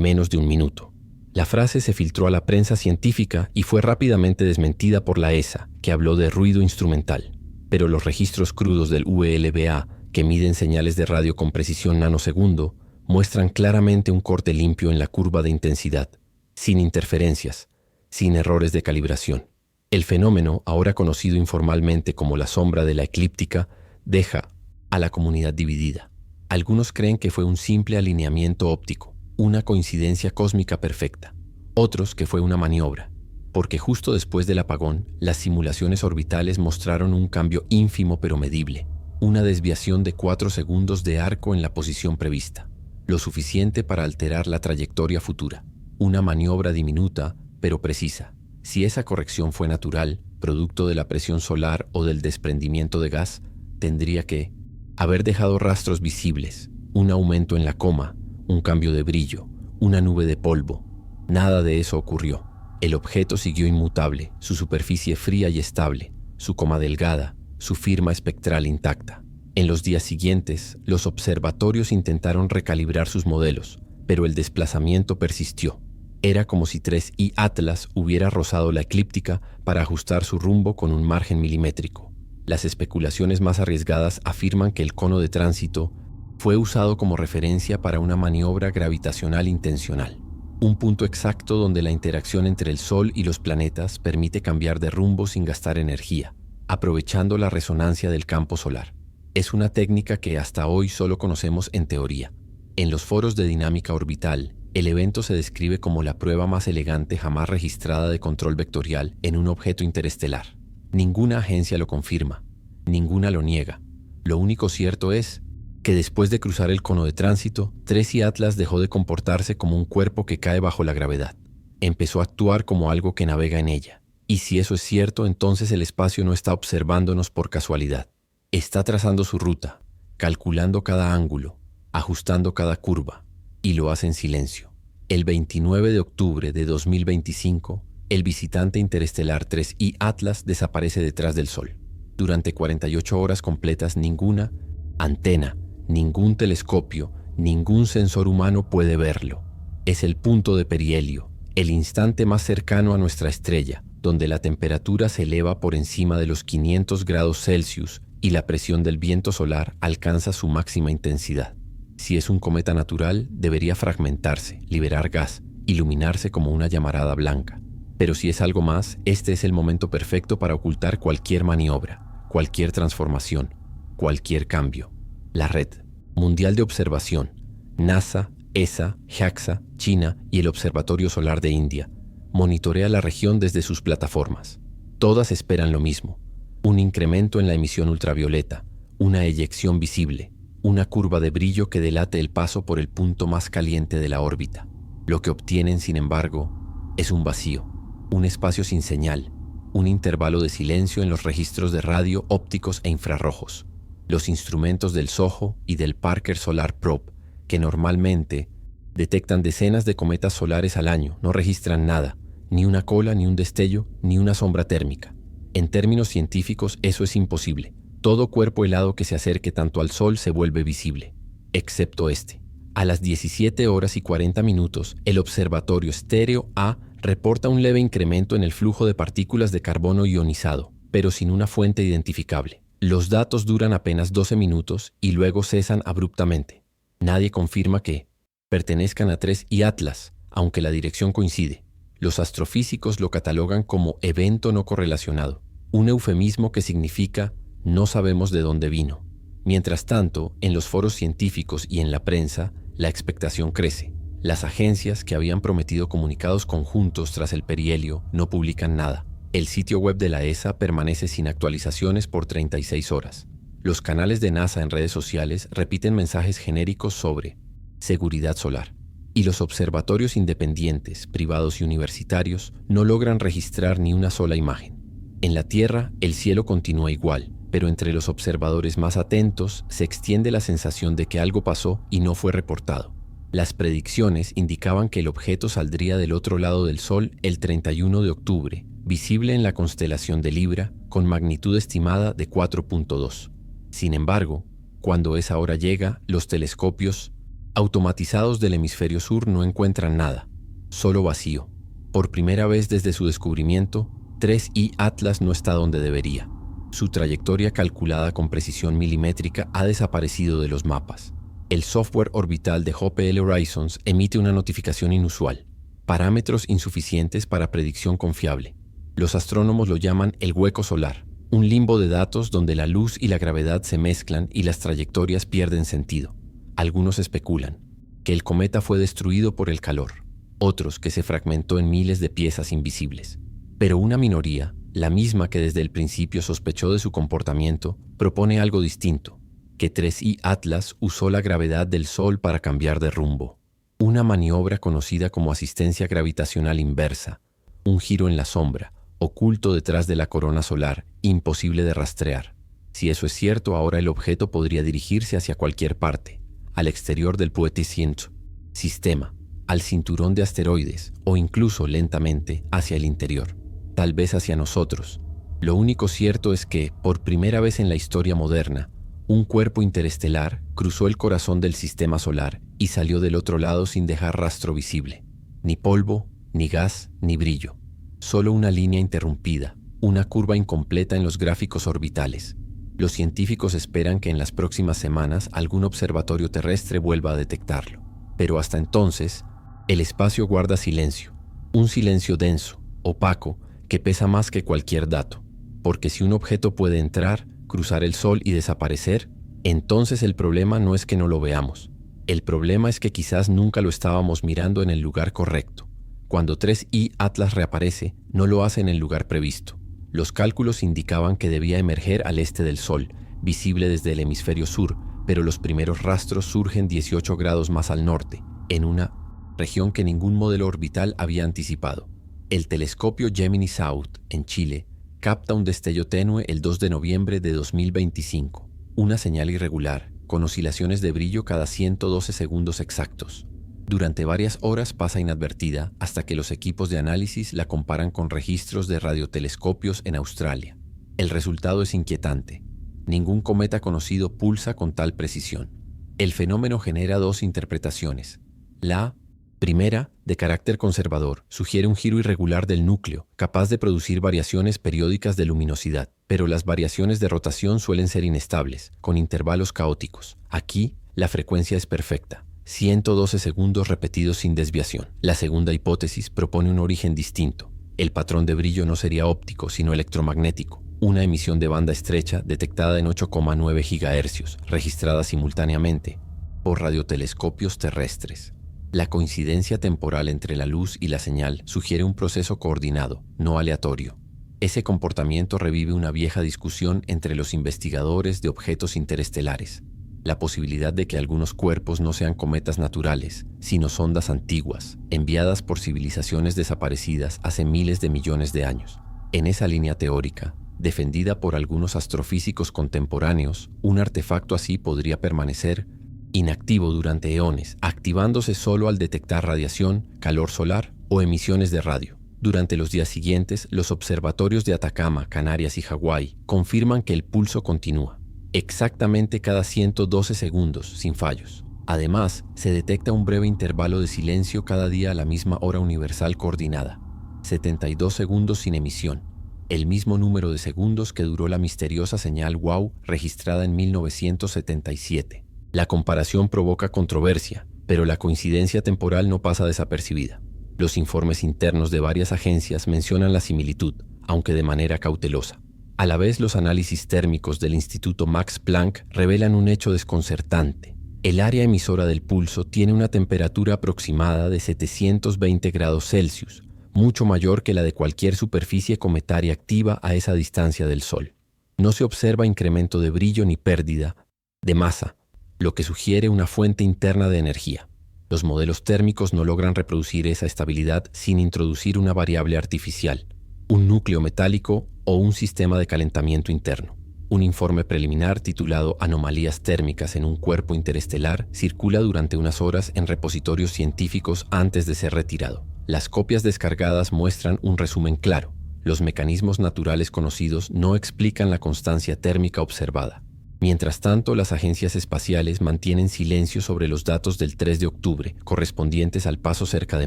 menos de un minuto. La frase se filtró a la prensa científica y fue rápidamente desmentida por la ESA, que habló de ruido instrumental. Pero los registros crudos del ULBA, que miden señales de radio con precisión nanosegundo, muestran claramente un corte limpio en la curva de intensidad, sin interferencias, sin errores de calibración. El fenómeno, ahora conocido informalmente como la sombra de la eclíptica, deja a la comunidad dividida. Algunos creen que fue un simple alineamiento óptico, una coincidencia cósmica perfecta. Otros que fue una maniobra, porque justo después del apagón, las simulaciones orbitales mostraron un cambio ínfimo pero medible, una desviación de 4 segundos de arco en la posición prevista, lo suficiente para alterar la trayectoria futura. Una maniobra diminuta pero precisa. Si esa corrección fue natural, producto de la presión solar o del desprendimiento de gas, tendría que haber dejado rastros visibles, un aumento en la coma, un cambio de brillo, una nube de polvo. Nada de eso ocurrió. El objeto siguió inmutable, su superficie fría y estable, su coma delgada, su firma espectral intacta. En los días siguientes, los observatorios intentaron recalibrar sus modelos, pero el desplazamiento persistió. Era como si 3I Atlas hubiera rozado la eclíptica para ajustar su rumbo con un margen milimétrico. Las especulaciones más arriesgadas afirman que el cono de tránsito fue usado como referencia para una maniobra gravitacional intencional, un punto exacto donde la interacción entre el Sol y los planetas permite cambiar de rumbo sin gastar energía, aprovechando la resonancia del campo solar. Es una técnica que hasta hoy solo conocemos en teoría. En los foros de dinámica orbital, el evento se describe como la prueba más elegante jamás registrada de control vectorial en un objeto interestelar. Ninguna agencia lo confirma, ninguna lo niega. Lo único cierto es que después de cruzar el cono de tránsito, 3I Atlas dejó de comportarse como un cuerpo que cae bajo la gravedad. Empezó a actuar como algo que navega en ella. Y si eso es cierto, entonces el espacio no está observándonos por casualidad. Está trazando su ruta, calculando cada ángulo, ajustando cada curva, y lo hace en silencio. El 29 de octubre de 2025, el visitante interestelar 3I Atlas desaparece detrás del Sol. Durante 48 horas completas ninguna antena, ningún telescopio, ningún sensor humano puede verlo. Es el punto de perihelio, el instante más cercano a nuestra estrella, donde la temperatura se eleva por encima de los 500 grados Celsius y la presión del viento solar alcanza su máxima intensidad. Si es un cometa natural, debería fragmentarse, liberar gas, iluminarse como una llamarada blanca. Pero si es algo más, este es el momento perfecto para ocultar cualquier maniobra, cualquier transformación, cualquier cambio. La Red Mundial de Observación, NASA, ESA, JAXA, China y el Observatorio Solar de India, monitorea la región desde sus plataformas. Todas esperan lo mismo: un incremento en la emisión ultravioleta, una eyección visible, una curva de brillo que delate el paso por el punto más caliente de la órbita. Lo que obtienen, sin embargo, es un vacío, un espacio sin señal, un intervalo de silencio en los registros de radio, ópticos e infrarrojos. Los instrumentos del SOHO y del Parker Solar Probe, que normalmente detectan decenas de cometas solares al año, no registran nada, ni una cola, ni un destello, ni una sombra térmica. En términos científicos, eso es imposible. Todo cuerpo helado que se acerque tanto al Sol se vuelve visible, excepto este. A las 17 horas y 40 minutos, el observatorio Stereo A reporta un leve incremento en el flujo de partículas de carbono ionizado, pero sin una fuente identificable. Los datos duran apenas 12 minutos y luego cesan abruptamente. Nadie confirma que pertenezcan a 3I Atlas, aunque la dirección coincide. Los astrofísicos lo catalogan como evento no correlacionado, un eufemismo que significa no sabemos de dónde vino. Mientras tanto, en los foros científicos y en la prensa, la expectación crece. Las agencias que habían prometido comunicados conjuntos tras el perihelio no publican nada. El sitio web de la ESA permanece sin actualizaciones por 36 horas. Los canales de NASA en redes sociales repiten mensajes genéricos sobre seguridad solar. Y los observatorios independientes, privados y universitarios no logran registrar ni una sola imagen. En la Tierra, el cielo continúa igual, pero entre los observadores más atentos se extiende la sensación de que algo pasó y no fue reportado. Las predicciones indicaban que el objeto saldría del otro lado del Sol el 31 de octubre, visible en la constelación de Libra, con magnitud estimada de 4.2. Sin embargo, cuando esa hora llega, los telescopios automatizados del hemisferio sur no encuentran nada, solo vacío. Por primera vez desde su descubrimiento, 3I Atlas no está donde debería. Su trayectoria calculada con precisión milimétrica ha desaparecido de los mapas. El software orbital de JPL Horizons emite una notificación inusual. Parámetros insuficientes para predicción confiable. Los astrónomos lo llaman el hueco solar, un limbo de datos donde la luz y la gravedad se mezclan y las trayectorias pierden sentido. Algunos especulan que el cometa fue destruido por el calor, otros que se fragmentó en miles de piezas invisibles. Pero una minoría, la misma que desde el principio sospechó de su comportamiento, propone algo distinto, que 3I Atlas usó la gravedad del Sol para cambiar de rumbo. Una maniobra conocida como asistencia gravitacional inversa, un giro en la sombra, oculto detrás de la corona solar, imposible de rastrear. Si eso es cierto, ahora el objeto podría dirigirse hacia cualquier parte, al exterior del Poetic sistema, al cinturón de asteroides o incluso lentamente hacia el interior, tal vez hacia nosotros. Lo único cierto es que, por primera vez en la historia moderna, un cuerpo interestelar cruzó el corazón del sistema solar y salió del otro lado sin dejar rastro visible. Ni polvo, ni gas, ni brillo. Solo una línea interrumpida, una curva incompleta en los gráficos orbitales. Los científicos esperan que en las próximas semanas algún observatorio terrestre vuelva a detectarlo. Pero hasta entonces, el espacio guarda silencio. Un silencio denso, opaco, que pesa más que cualquier dato. Porque si un objeto puede entrar, cruzar el Sol y desaparecer, entonces el problema no es que no lo veamos. El problema es que quizás nunca lo estábamos mirando en el lugar correcto. Cuando 3I Atlas reaparece, no lo hace en el lugar previsto. Los cálculos indicaban que debía emerger al este del Sol, visible desde el hemisferio sur, pero los primeros rastros surgen 18 grados más al norte, en una región que ningún modelo orbital había anticipado. El telescopio Gemini South, en Chile, capta un destello tenue el 2 de noviembre de 2025, una señal irregular, con oscilaciones de brillo cada 112 segundos exactos. Durante varias horas pasa inadvertida hasta que los equipos de análisis la comparan con registros de radiotelescopios en Australia. El resultado es inquietante. Ningún cometa conocido pulsa con tal precisión. El fenómeno genera dos interpretaciones. La primera, de carácter conservador, sugiere un giro irregular del núcleo, capaz de producir variaciones periódicas de luminosidad, pero las variaciones de rotación suelen ser inestables, con intervalos caóticos. Aquí, la frecuencia es perfecta, 112 segundos repetidos sin desviación. La segunda hipótesis propone un origen distinto. El patrón de brillo no sería óptico, sino electromagnético, una emisión de banda estrecha detectada en 8,9 GHz, registrada simultáneamente por radiotelescopios terrestres. La coincidencia temporal entre la luz y la señal sugiere un proceso coordinado, no aleatorio. Ese comportamiento revive una vieja discusión entre los investigadores de objetos interestelares. La posibilidad de que algunos cuerpos no sean cometas naturales, sino sondas antiguas, enviadas por civilizaciones desaparecidas hace miles de millones de años. En esa línea teórica, defendida por algunos astrofísicos contemporáneos, un artefacto así podría permanecer inactivo durante eones, activándose solo al detectar radiación, calor solar o emisiones de radio. Durante los días siguientes, los observatorios de Atacama, Canarias y Hawái confirman que el pulso continúa, exactamente cada 112 segundos, sin fallos. Además, se detecta un breve intervalo de silencio cada día a la misma hora universal coordinada, 72 segundos sin emisión, el mismo número de segundos que duró la misteriosa señal WOW registrada en 1977. La comparación provoca controversia, pero la coincidencia temporal no pasa desapercibida. Los informes internos de varias agencias mencionan la similitud, aunque de manera cautelosa. A la vez, los análisis térmicos del Instituto Max Planck revelan un hecho desconcertante. El área emisora del pulso tiene una temperatura aproximada de 720 grados Celsius, mucho mayor que la de cualquier superficie cometaria activa a esa distancia del Sol. No se observa incremento de brillo ni pérdida de masa, lo que sugiere una fuente interna de energía. Los modelos térmicos no logran reproducir esa estabilidad sin introducir una variable artificial, un núcleo metálico o un sistema de calentamiento interno. Un informe preliminar titulado Anomalías térmicas en un cuerpo interestelar circula durante unas horas en repositorios científicos antes de ser retirado. Las copias descargadas muestran un resumen claro. Los mecanismos naturales conocidos no explican la constancia térmica observada. Mientras tanto, las agencias espaciales mantienen silencio sobre los datos del 3 de octubre, correspondientes al paso cerca de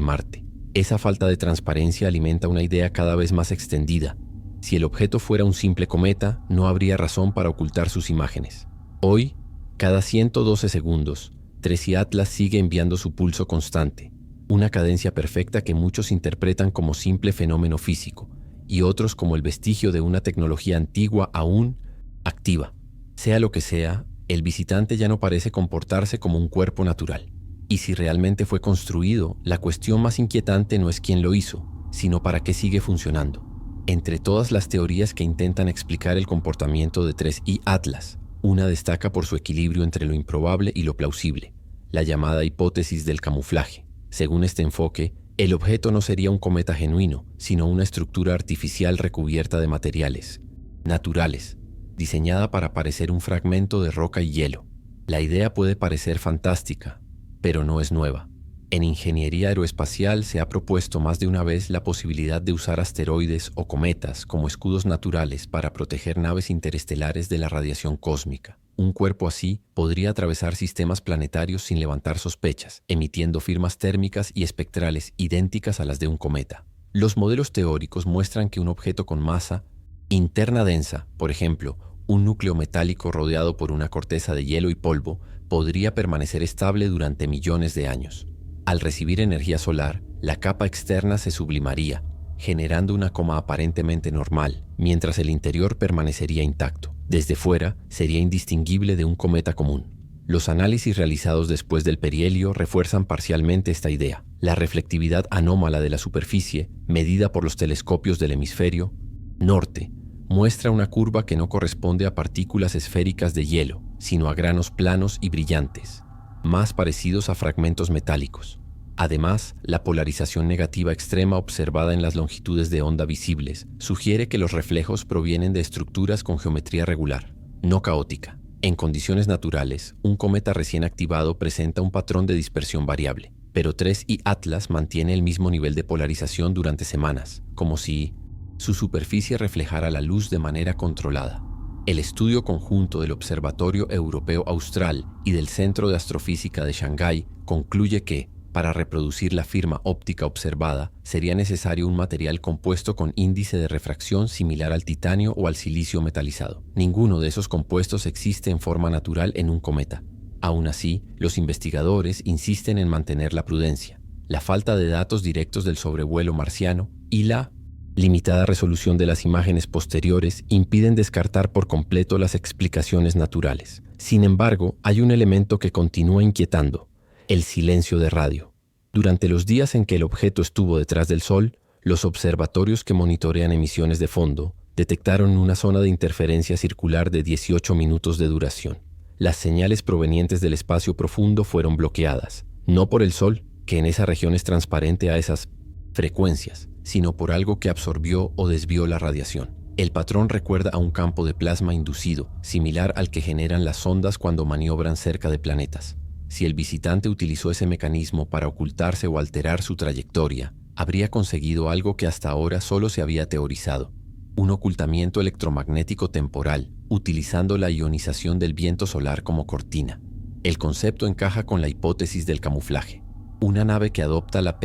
Marte. Esa falta de transparencia alimenta una idea cada vez más extendida. Si el objeto fuera un simple cometa, no habría razón para ocultar sus imágenes. Hoy, cada 112 segundos, Tracy Atlas sigue enviando su pulso constante, una cadencia perfecta que muchos interpretan como simple fenómeno físico y otros como el vestigio de una tecnología antigua aún activa. Sea lo que sea, el visitante ya no parece comportarse como un cuerpo natural. Y si realmente fue construido, la cuestión más inquietante no es quién lo hizo, sino para qué sigue funcionando. Entre todas las teorías que intentan explicar el comportamiento de 3I Atlas, una destaca por su equilibrio entre lo improbable y lo plausible, la llamada hipótesis del camuflaje. Según este enfoque, el objeto no sería un cometa genuino, sino una estructura artificial recubierta de materiales naturales, diseñada para parecer un fragmento de roca y hielo. La idea puede parecer fantástica, pero no es nueva. En ingeniería aeroespacial se ha propuesto más de una vez la posibilidad de usar asteroides o cometas como escudos naturales para proteger naves interestelares de la radiación cósmica. Un cuerpo así podría atravesar sistemas planetarios sin levantar sospechas, emitiendo firmas térmicas y espectrales idénticas a las de un cometa. Los modelos teóricos muestran que un objeto con masa interna densa, por ejemplo, un núcleo metálico rodeado por una corteza de hielo y polvo, podría permanecer estable durante millones de años. Al recibir energía solar, la capa externa se sublimaría, generando una coma aparentemente normal, mientras el interior permanecería intacto. Desde fuera, sería indistinguible de un cometa común. Los análisis realizados después del perihelio refuerzan parcialmente esta idea. La reflectividad anómala de la superficie, medida por los telescopios del hemisferio norte, muestra una curva que no corresponde a partículas esféricas de hielo, sino a granos planos y brillantes, más parecidos a fragmentos metálicos. Además, la polarización negativa extrema observada en las longitudes de onda visibles sugiere que los reflejos provienen de estructuras con geometría regular, no caótica. En condiciones naturales, un cometa recién activado presenta un patrón de dispersión variable, pero 3I Atlas mantiene el mismo nivel de polarización durante semanas, como si su superficie reflejara la luz de manera controlada. El estudio conjunto del Observatorio Europeo Austral y del Centro de Astrofísica de Shanghái concluye que, para reproducir la firma óptica observada, sería necesario un material compuesto con índice de refracción similar al titanio o al silicio metalizado. Ninguno de esos compuestos existe en forma natural en un cometa. Aún así, los investigadores insisten en mantener la prudencia. La falta de datos directos del sobrevuelo marciano y la limitada resolución de las imágenes posteriores impiden descartar por completo las explicaciones naturales. Sin embargo, hay un elemento que continúa inquietando: el silencio de radio. Durante los días en que el objeto estuvo detrás del Sol, los observatorios que monitorean emisiones de fondo detectaron una zona de interferencia circular de 18 minutos de duración. Las señales provenientes del espacio profundo fueron bloqueadas, no por el Sol, que en esa región es transparente a esas frecuencias, sino por algo que absorbió o desvió la radiación. El patrón recuerda a un campo de plasma inducido, similar al que generan las sondas cuando maniobran cerca de planetas. Si el visitante utilizó ese mecanismo para ocultarse o alterar su trayectoria, habría conseguido algo que hasta ahora solo se había teorizado: un ocultamiento electromagnético temporal, utilizando la ionización del viento solar como cortina. El concepto encaja con la hipótesis del camuflaje. Una nave que adopta la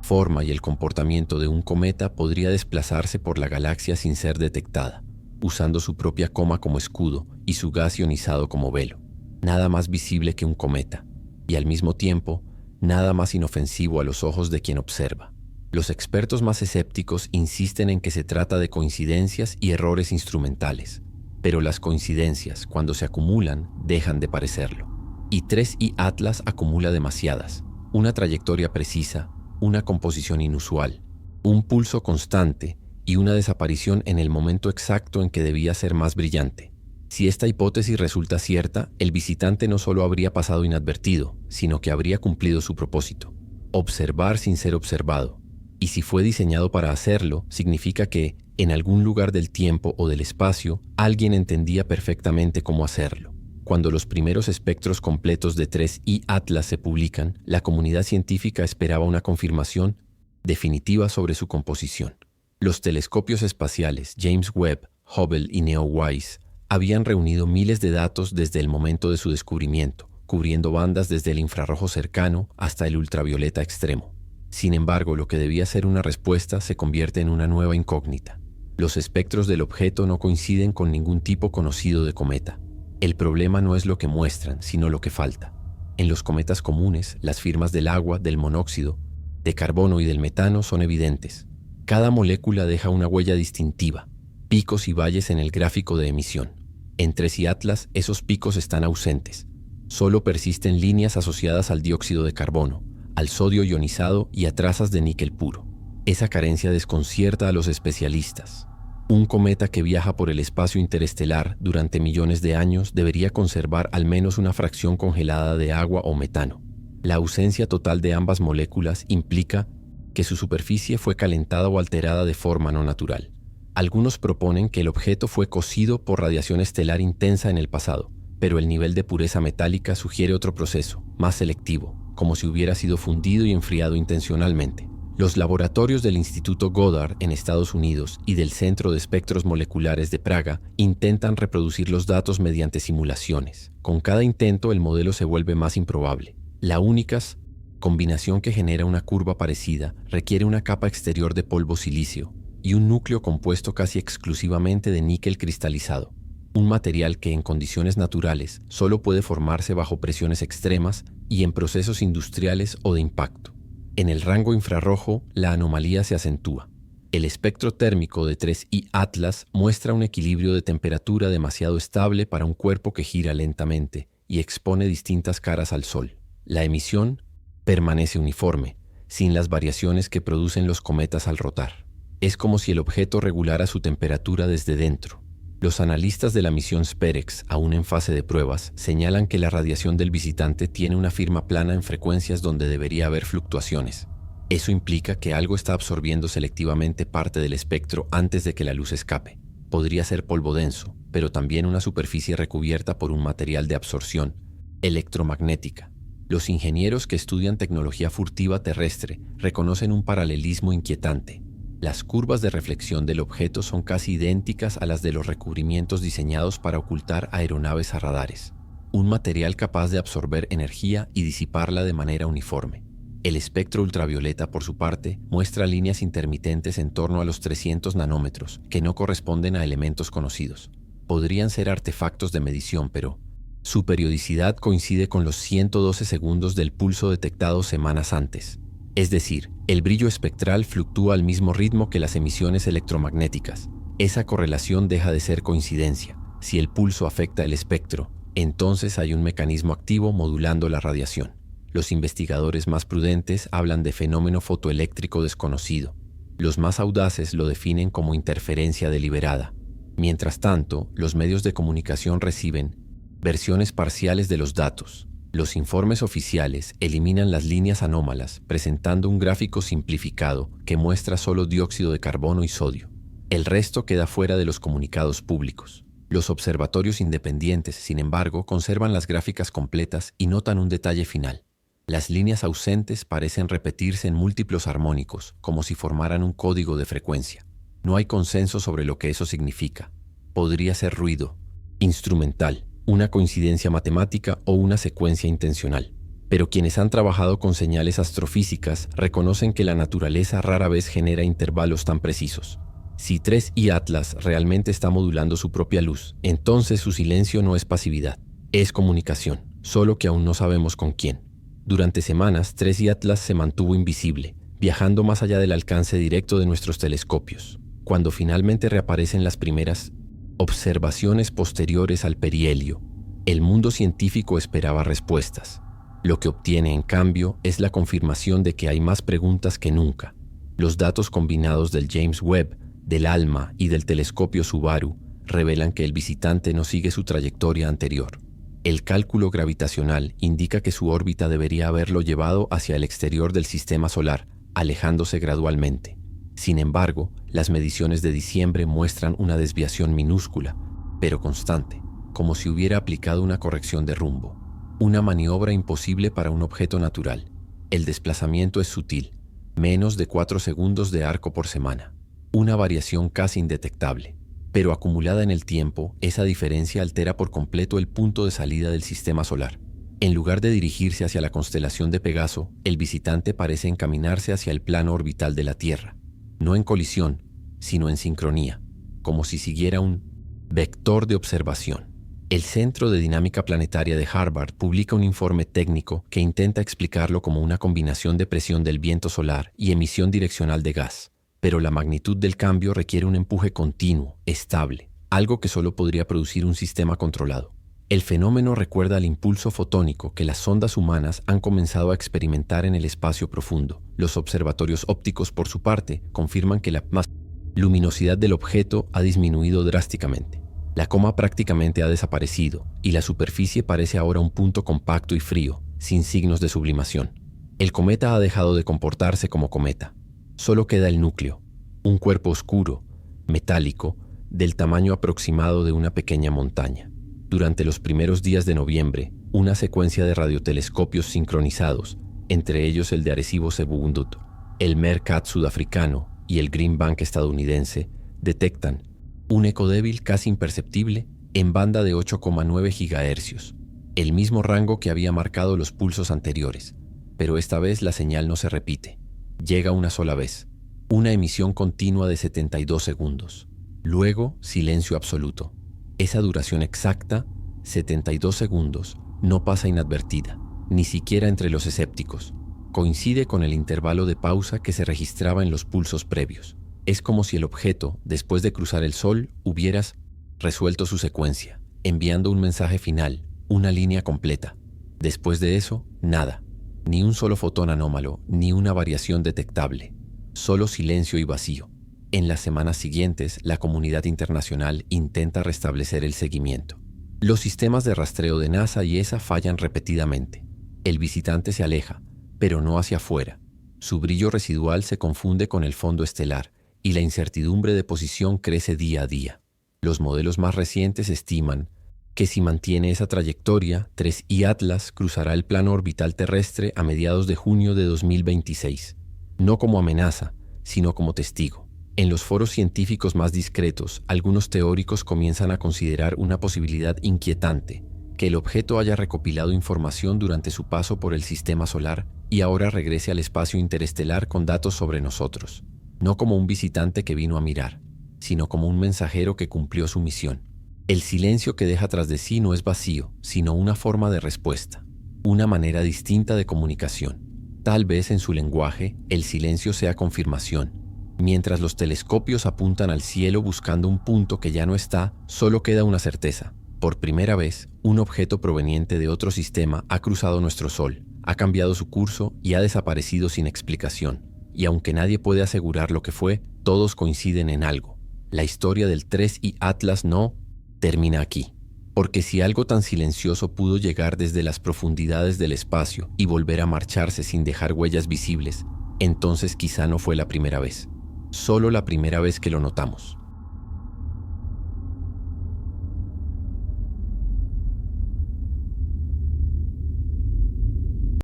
forma y el comportamiento de un cometa podría desplazarse por la galaxia sin ser detectada, usando su propia coma como escudo y su gas ionizado como velo. Nada más visible que un cometa, y al mismo tiempo, nada más inofensivo a los ojos de quien observa. Los expertos más escépticos insisten en que se trata de coincidencias y errores instrumentales, pero las coincidencias, cuando se acumulan, dejan de parecerlo. Y 3I Atlas acumula demasiadas: una trayectoria precisa, una composición inusual, un pulso constante y una desaparición en el momento exacto en que debía ser más brillante. Si esta hipótesis resulta cierta, el visitante no solo habría pasado inadvertido, sino que habría cumplido su propósito: observar sin ser observado. Y si fue diseñado para hacerlo, significa que, En algún lugar del tiempo o del espacio, alguien entendía perfectamente cómo hacerlo. Cuando los primeros espectros completos de 3I Atlas se publican, la comunidad científica esperaba una confirmación definitiva sobre su composición. Los telescopios espaciales James Webb, Hubble y NEOWISE habían reunido miles de datos desde el momento de su descubrimiento, cubriendo bandas desde el infrarrojo cercano hasta el ultravioleta extremo. Sin embargo, lo que debía ser una respuesta se convierte en una nueva incógnita. Los espectros del objeto no coinciden con ningún tipo conocido de cometa. El problema no es lo que muestran, sino lo que falta. En los cometas comunes, las firmas del agua, del monóxido, de carbono y del metano son evidentes. Cada molécula deja una huella distintiva, picos y valles en el gráfico de emisión. En 3I Atlas, esos picos están ausentes. Solo persisten líneas asociadas al dióxido de carbono, al sodio ionizado y a trazas de níquel puro. Esa carencia desconcierta a los especialistas. Un cometa que viaja por el espacio interestelar durante millones de años debería conservar al menos una fracción congelada de agua o metano. La ausencia total de ambas moléculas implica que su superficie fue calentada o alterada de forma no natural. Algunos proponen que el objeto fue cocido por radiación estelar intensa en el pasado, pero el nivel de pureza metálica sugiere otro proceso, más selectivo, como si hubiera sido fundido y enfriado intencionalmente. Los laboratorios del Instituto Goddard en Estados Unidos y del Centro de Espectros Moleculares de Praga intentan reproducir los datos mediante simulaciones. Con cada intento el modelo se vuelve más improbable. La única combinación que genera una curva parecida requiere una capa exterior de polvo silicio y un núcleo compuesto casi exclusivamente de níquel cristalizado, un material que en condiciones naturales solo puede formarse bajo presiones extremas y en procesos industriales o de impacto. En el rango infrarrojo, la anomalía se acentúa. El espectro térmico de 3I Atlas muestra un equilibrio de temperatura demasiado estable para un cuerpo que gira lentamente y expone distintas caras al Sol. La emisión permanece uniforme, sin las variaciones que producen los cometas al rotar. Es como si el objeto regulara su temperatura desde dentro. Los analistas de la misión SPEREX, aún en fase de pruebas, señalan que la radiación del visitante tiene una firma plana en frecuencias donde debería haber fluctuaciones. Eso implica que algo está absorbiendo selectivamente parte del espectro antes de que la luz escape. Podría ser polvo denso, pero también una superficie recubierta por un material de absorción electromagnética. Los ingenieros que estudian tecnología furtiva terrestre reconocen un paralelismo inquietante. Las curvas de reflexión del objeto son casi idénticas a las de los recubrimientos diseñados para ocultar aeronaves a radares, un material capaz de absorber energía y disiparla de manera uniforme. El espectro ultravioleta, por su parte, muestra líneas intermitentes en torno a los 300 nanómetros, que no corresponden a elementos conocidos. Podrían ser artefactos de medición, pero su periodicidad coincide con los 112 segundos del pulso detectado semanas antes. Es decir, el brillo espectral fluctúa al mismo ritmo que las emisiones electromagnéticas. Esa correlación deja de ser coincidencia. Si el pulso afecta el espectro, entonces hay un mecanismo activo modulando la radiación. Los investigadores más prudentes hablan de fenómeno fotoeléctrico desconocido. Los más audaces lo definen como interferencia deliberada. Mientras tanto, los medios de comunicación reciben versiones parciales de los datos. Los informes oficiales eliminan las líneas anómalas, presentando un gráfico simplificado que muestra solo dióxido de carbono y sodio. El resto queda fuera de los comunicados públicos. Los observatorios independientes, sin embargo, conservan las gráficas completas y notan un detalle final. Las líneas ausentes parecen repetirse en múltiplos armónicos, como si formaran un código de frecuencia. No hay consenso sobre lo que eso significa. Podría ser ruido, instrumental, una coincidencia matemática o una secuencia intencional. Pero quienes han trabajado con señales astrofísicas reconocen que la naturaleza rara vez genera intervalos tan precisos. Si 3I Atlas realmente está modulando su propia luz, entonces su silencio no es pasividad, es comunicación, solo que aún no sabemos con quién. Durante semanas, 3I Atlas se mantuvo invisible, viajando más allá del alcance directo de nuestros telescopios. Cuando finalmente reaparecen las primeras observaciones posteriores al perihelio, el mundo científico esperaba respuestas. Lo que obtiene, en cambio, es la confirmación de que hay más preguntas que nunca. Los datos combinados del James Webb, del ALMA y del telescopio Subaru revelan que el visitante no sigue su trayectoria anterior. El cálculo gravitacional indica que su órbita debería haberlo llevado hacia el exterior del sistema solar, alejándose gradualmente. Sin embargo, las mediciones de diciembre muestran una desviación minúscula, pero constante, como si hubiera aplicado una corrección de rumbo. Una maniobra imposible para un objeto natural. El desplazamiento es sutil, menos de 4 segundos de arco por semana. Una variación casi indetectable. Pero acumulada en el tiempo, esa diferencia altera por completo el punto de salida del sistema solar. En lugar de dirigirse hacia la constelación de Pegaso, el visitante parece encaminarse hacia el plano orbital de la Tierra. No en colisión, sino en sincronía, como si siguiera un vector de observación. El Centro de Dinámica Planetaria de Harvard publica un informe técnico que intenta explicarlo como una combinación de presión del viento solar y emisión direccional de gas. Pero la magnitud del cambio requiere un empuje continuo, estable, algo que solo podría producir un sistema controlado. El fenómeno recuerda al impulso fotónico que las sondas humanas han comenzado a experimentar en el espacio profundo. Los observatorios ópticos, por su parte, confirman que la luminosidad del objeto ha disminuido drásticamente. La coma prácticamente ha desaparecido y la superficie parece ahora un punto compacto y frío, sin signos de sublimación. El cometa ha dejado de comportarse como cometa. Solo queda el núcleo, un cuerpo oscuro, metálico, del tamaño aproximado de una pequeña montaña. Durante los primeros días de noviembre, una secuencia de radiotelescopios sincronizados, entre ellos el de Arecibo Sebundut, el MERCAT sudafricano y el Green Bank estadounidense, detectan un eco débil casi imperceptible en banda de 8,9 GHz, el mismo rango que había marcado los pulsos anteriores, pero esta vez la señal no se repite. Llega una sola vez, una emisión continua de 72 segundos. Luego, silencio absoluto. Esa duración exacta, 72 segundos, no pasa inadvertida, ni siquiera entre los escépticos. Coincide con el intervalo de pausa que se registraba en los pulsos previos. Es como si el objeto, después de cruzar el Sol, hubieras resuelto su secuencia, enviando un mensaje final, una línea completa. Después de eso, nada. Ni un solo fotón anómalo, ni una variación detectable. Solo silencio y vacío. En las semanas siguientes, la comunidad internacional intenta restablecer el seguimiento. Los sistemas de rastreo de NASA y ESA fallan repetidamente. El visitante se aleja, pero no hacia afuera. Su brillo residual se confunde con el fondo estelar y la incertidumbre de posición crece día a día. Los modelos más recientes estiman que si mantiene esa trayectoria, 3I Atlas cruzará el plano orbital terrestre a mediados de junio de 2026. No como amenaza, sino como testigo. En los foros científicos más discretos, algunos teóricos comienzan a considerar una posibilidad inquietante, que el objeto haya recopilado información durante su paso por el sistema solar y ahora regrese al espacio interestelar con datos sobre nosotros, no como un visitante que vino a mirar, sino como un mensajero que cumplió su misión. El silencio que deja tras de sí no es vacío, sino una forma de respuesta, una manera distinta de comunicación. Tal vez en su lenguaje, el silencio sea confirmación. Mientras los telescopios apuntan al cielo buscando un punto que ya no está, solo queda una certeza. Por primera vez, un objeto proveniente de otro sistema ha cruzado nuestro Sol, ha cambiado su curso y ha desaparecido sin explicación. Y aunque nadie puede asegurar lo que fue, todos coinciden en algo. La historia del 3I Atlas no termina aquí. Porque si algo tan silencioso pudo llegar desde las profundidades del espacio y volver a marcharse sin dejar huellas visibles, entonces quizá no fue la primera vez. Solo la primera vez que lo notamos.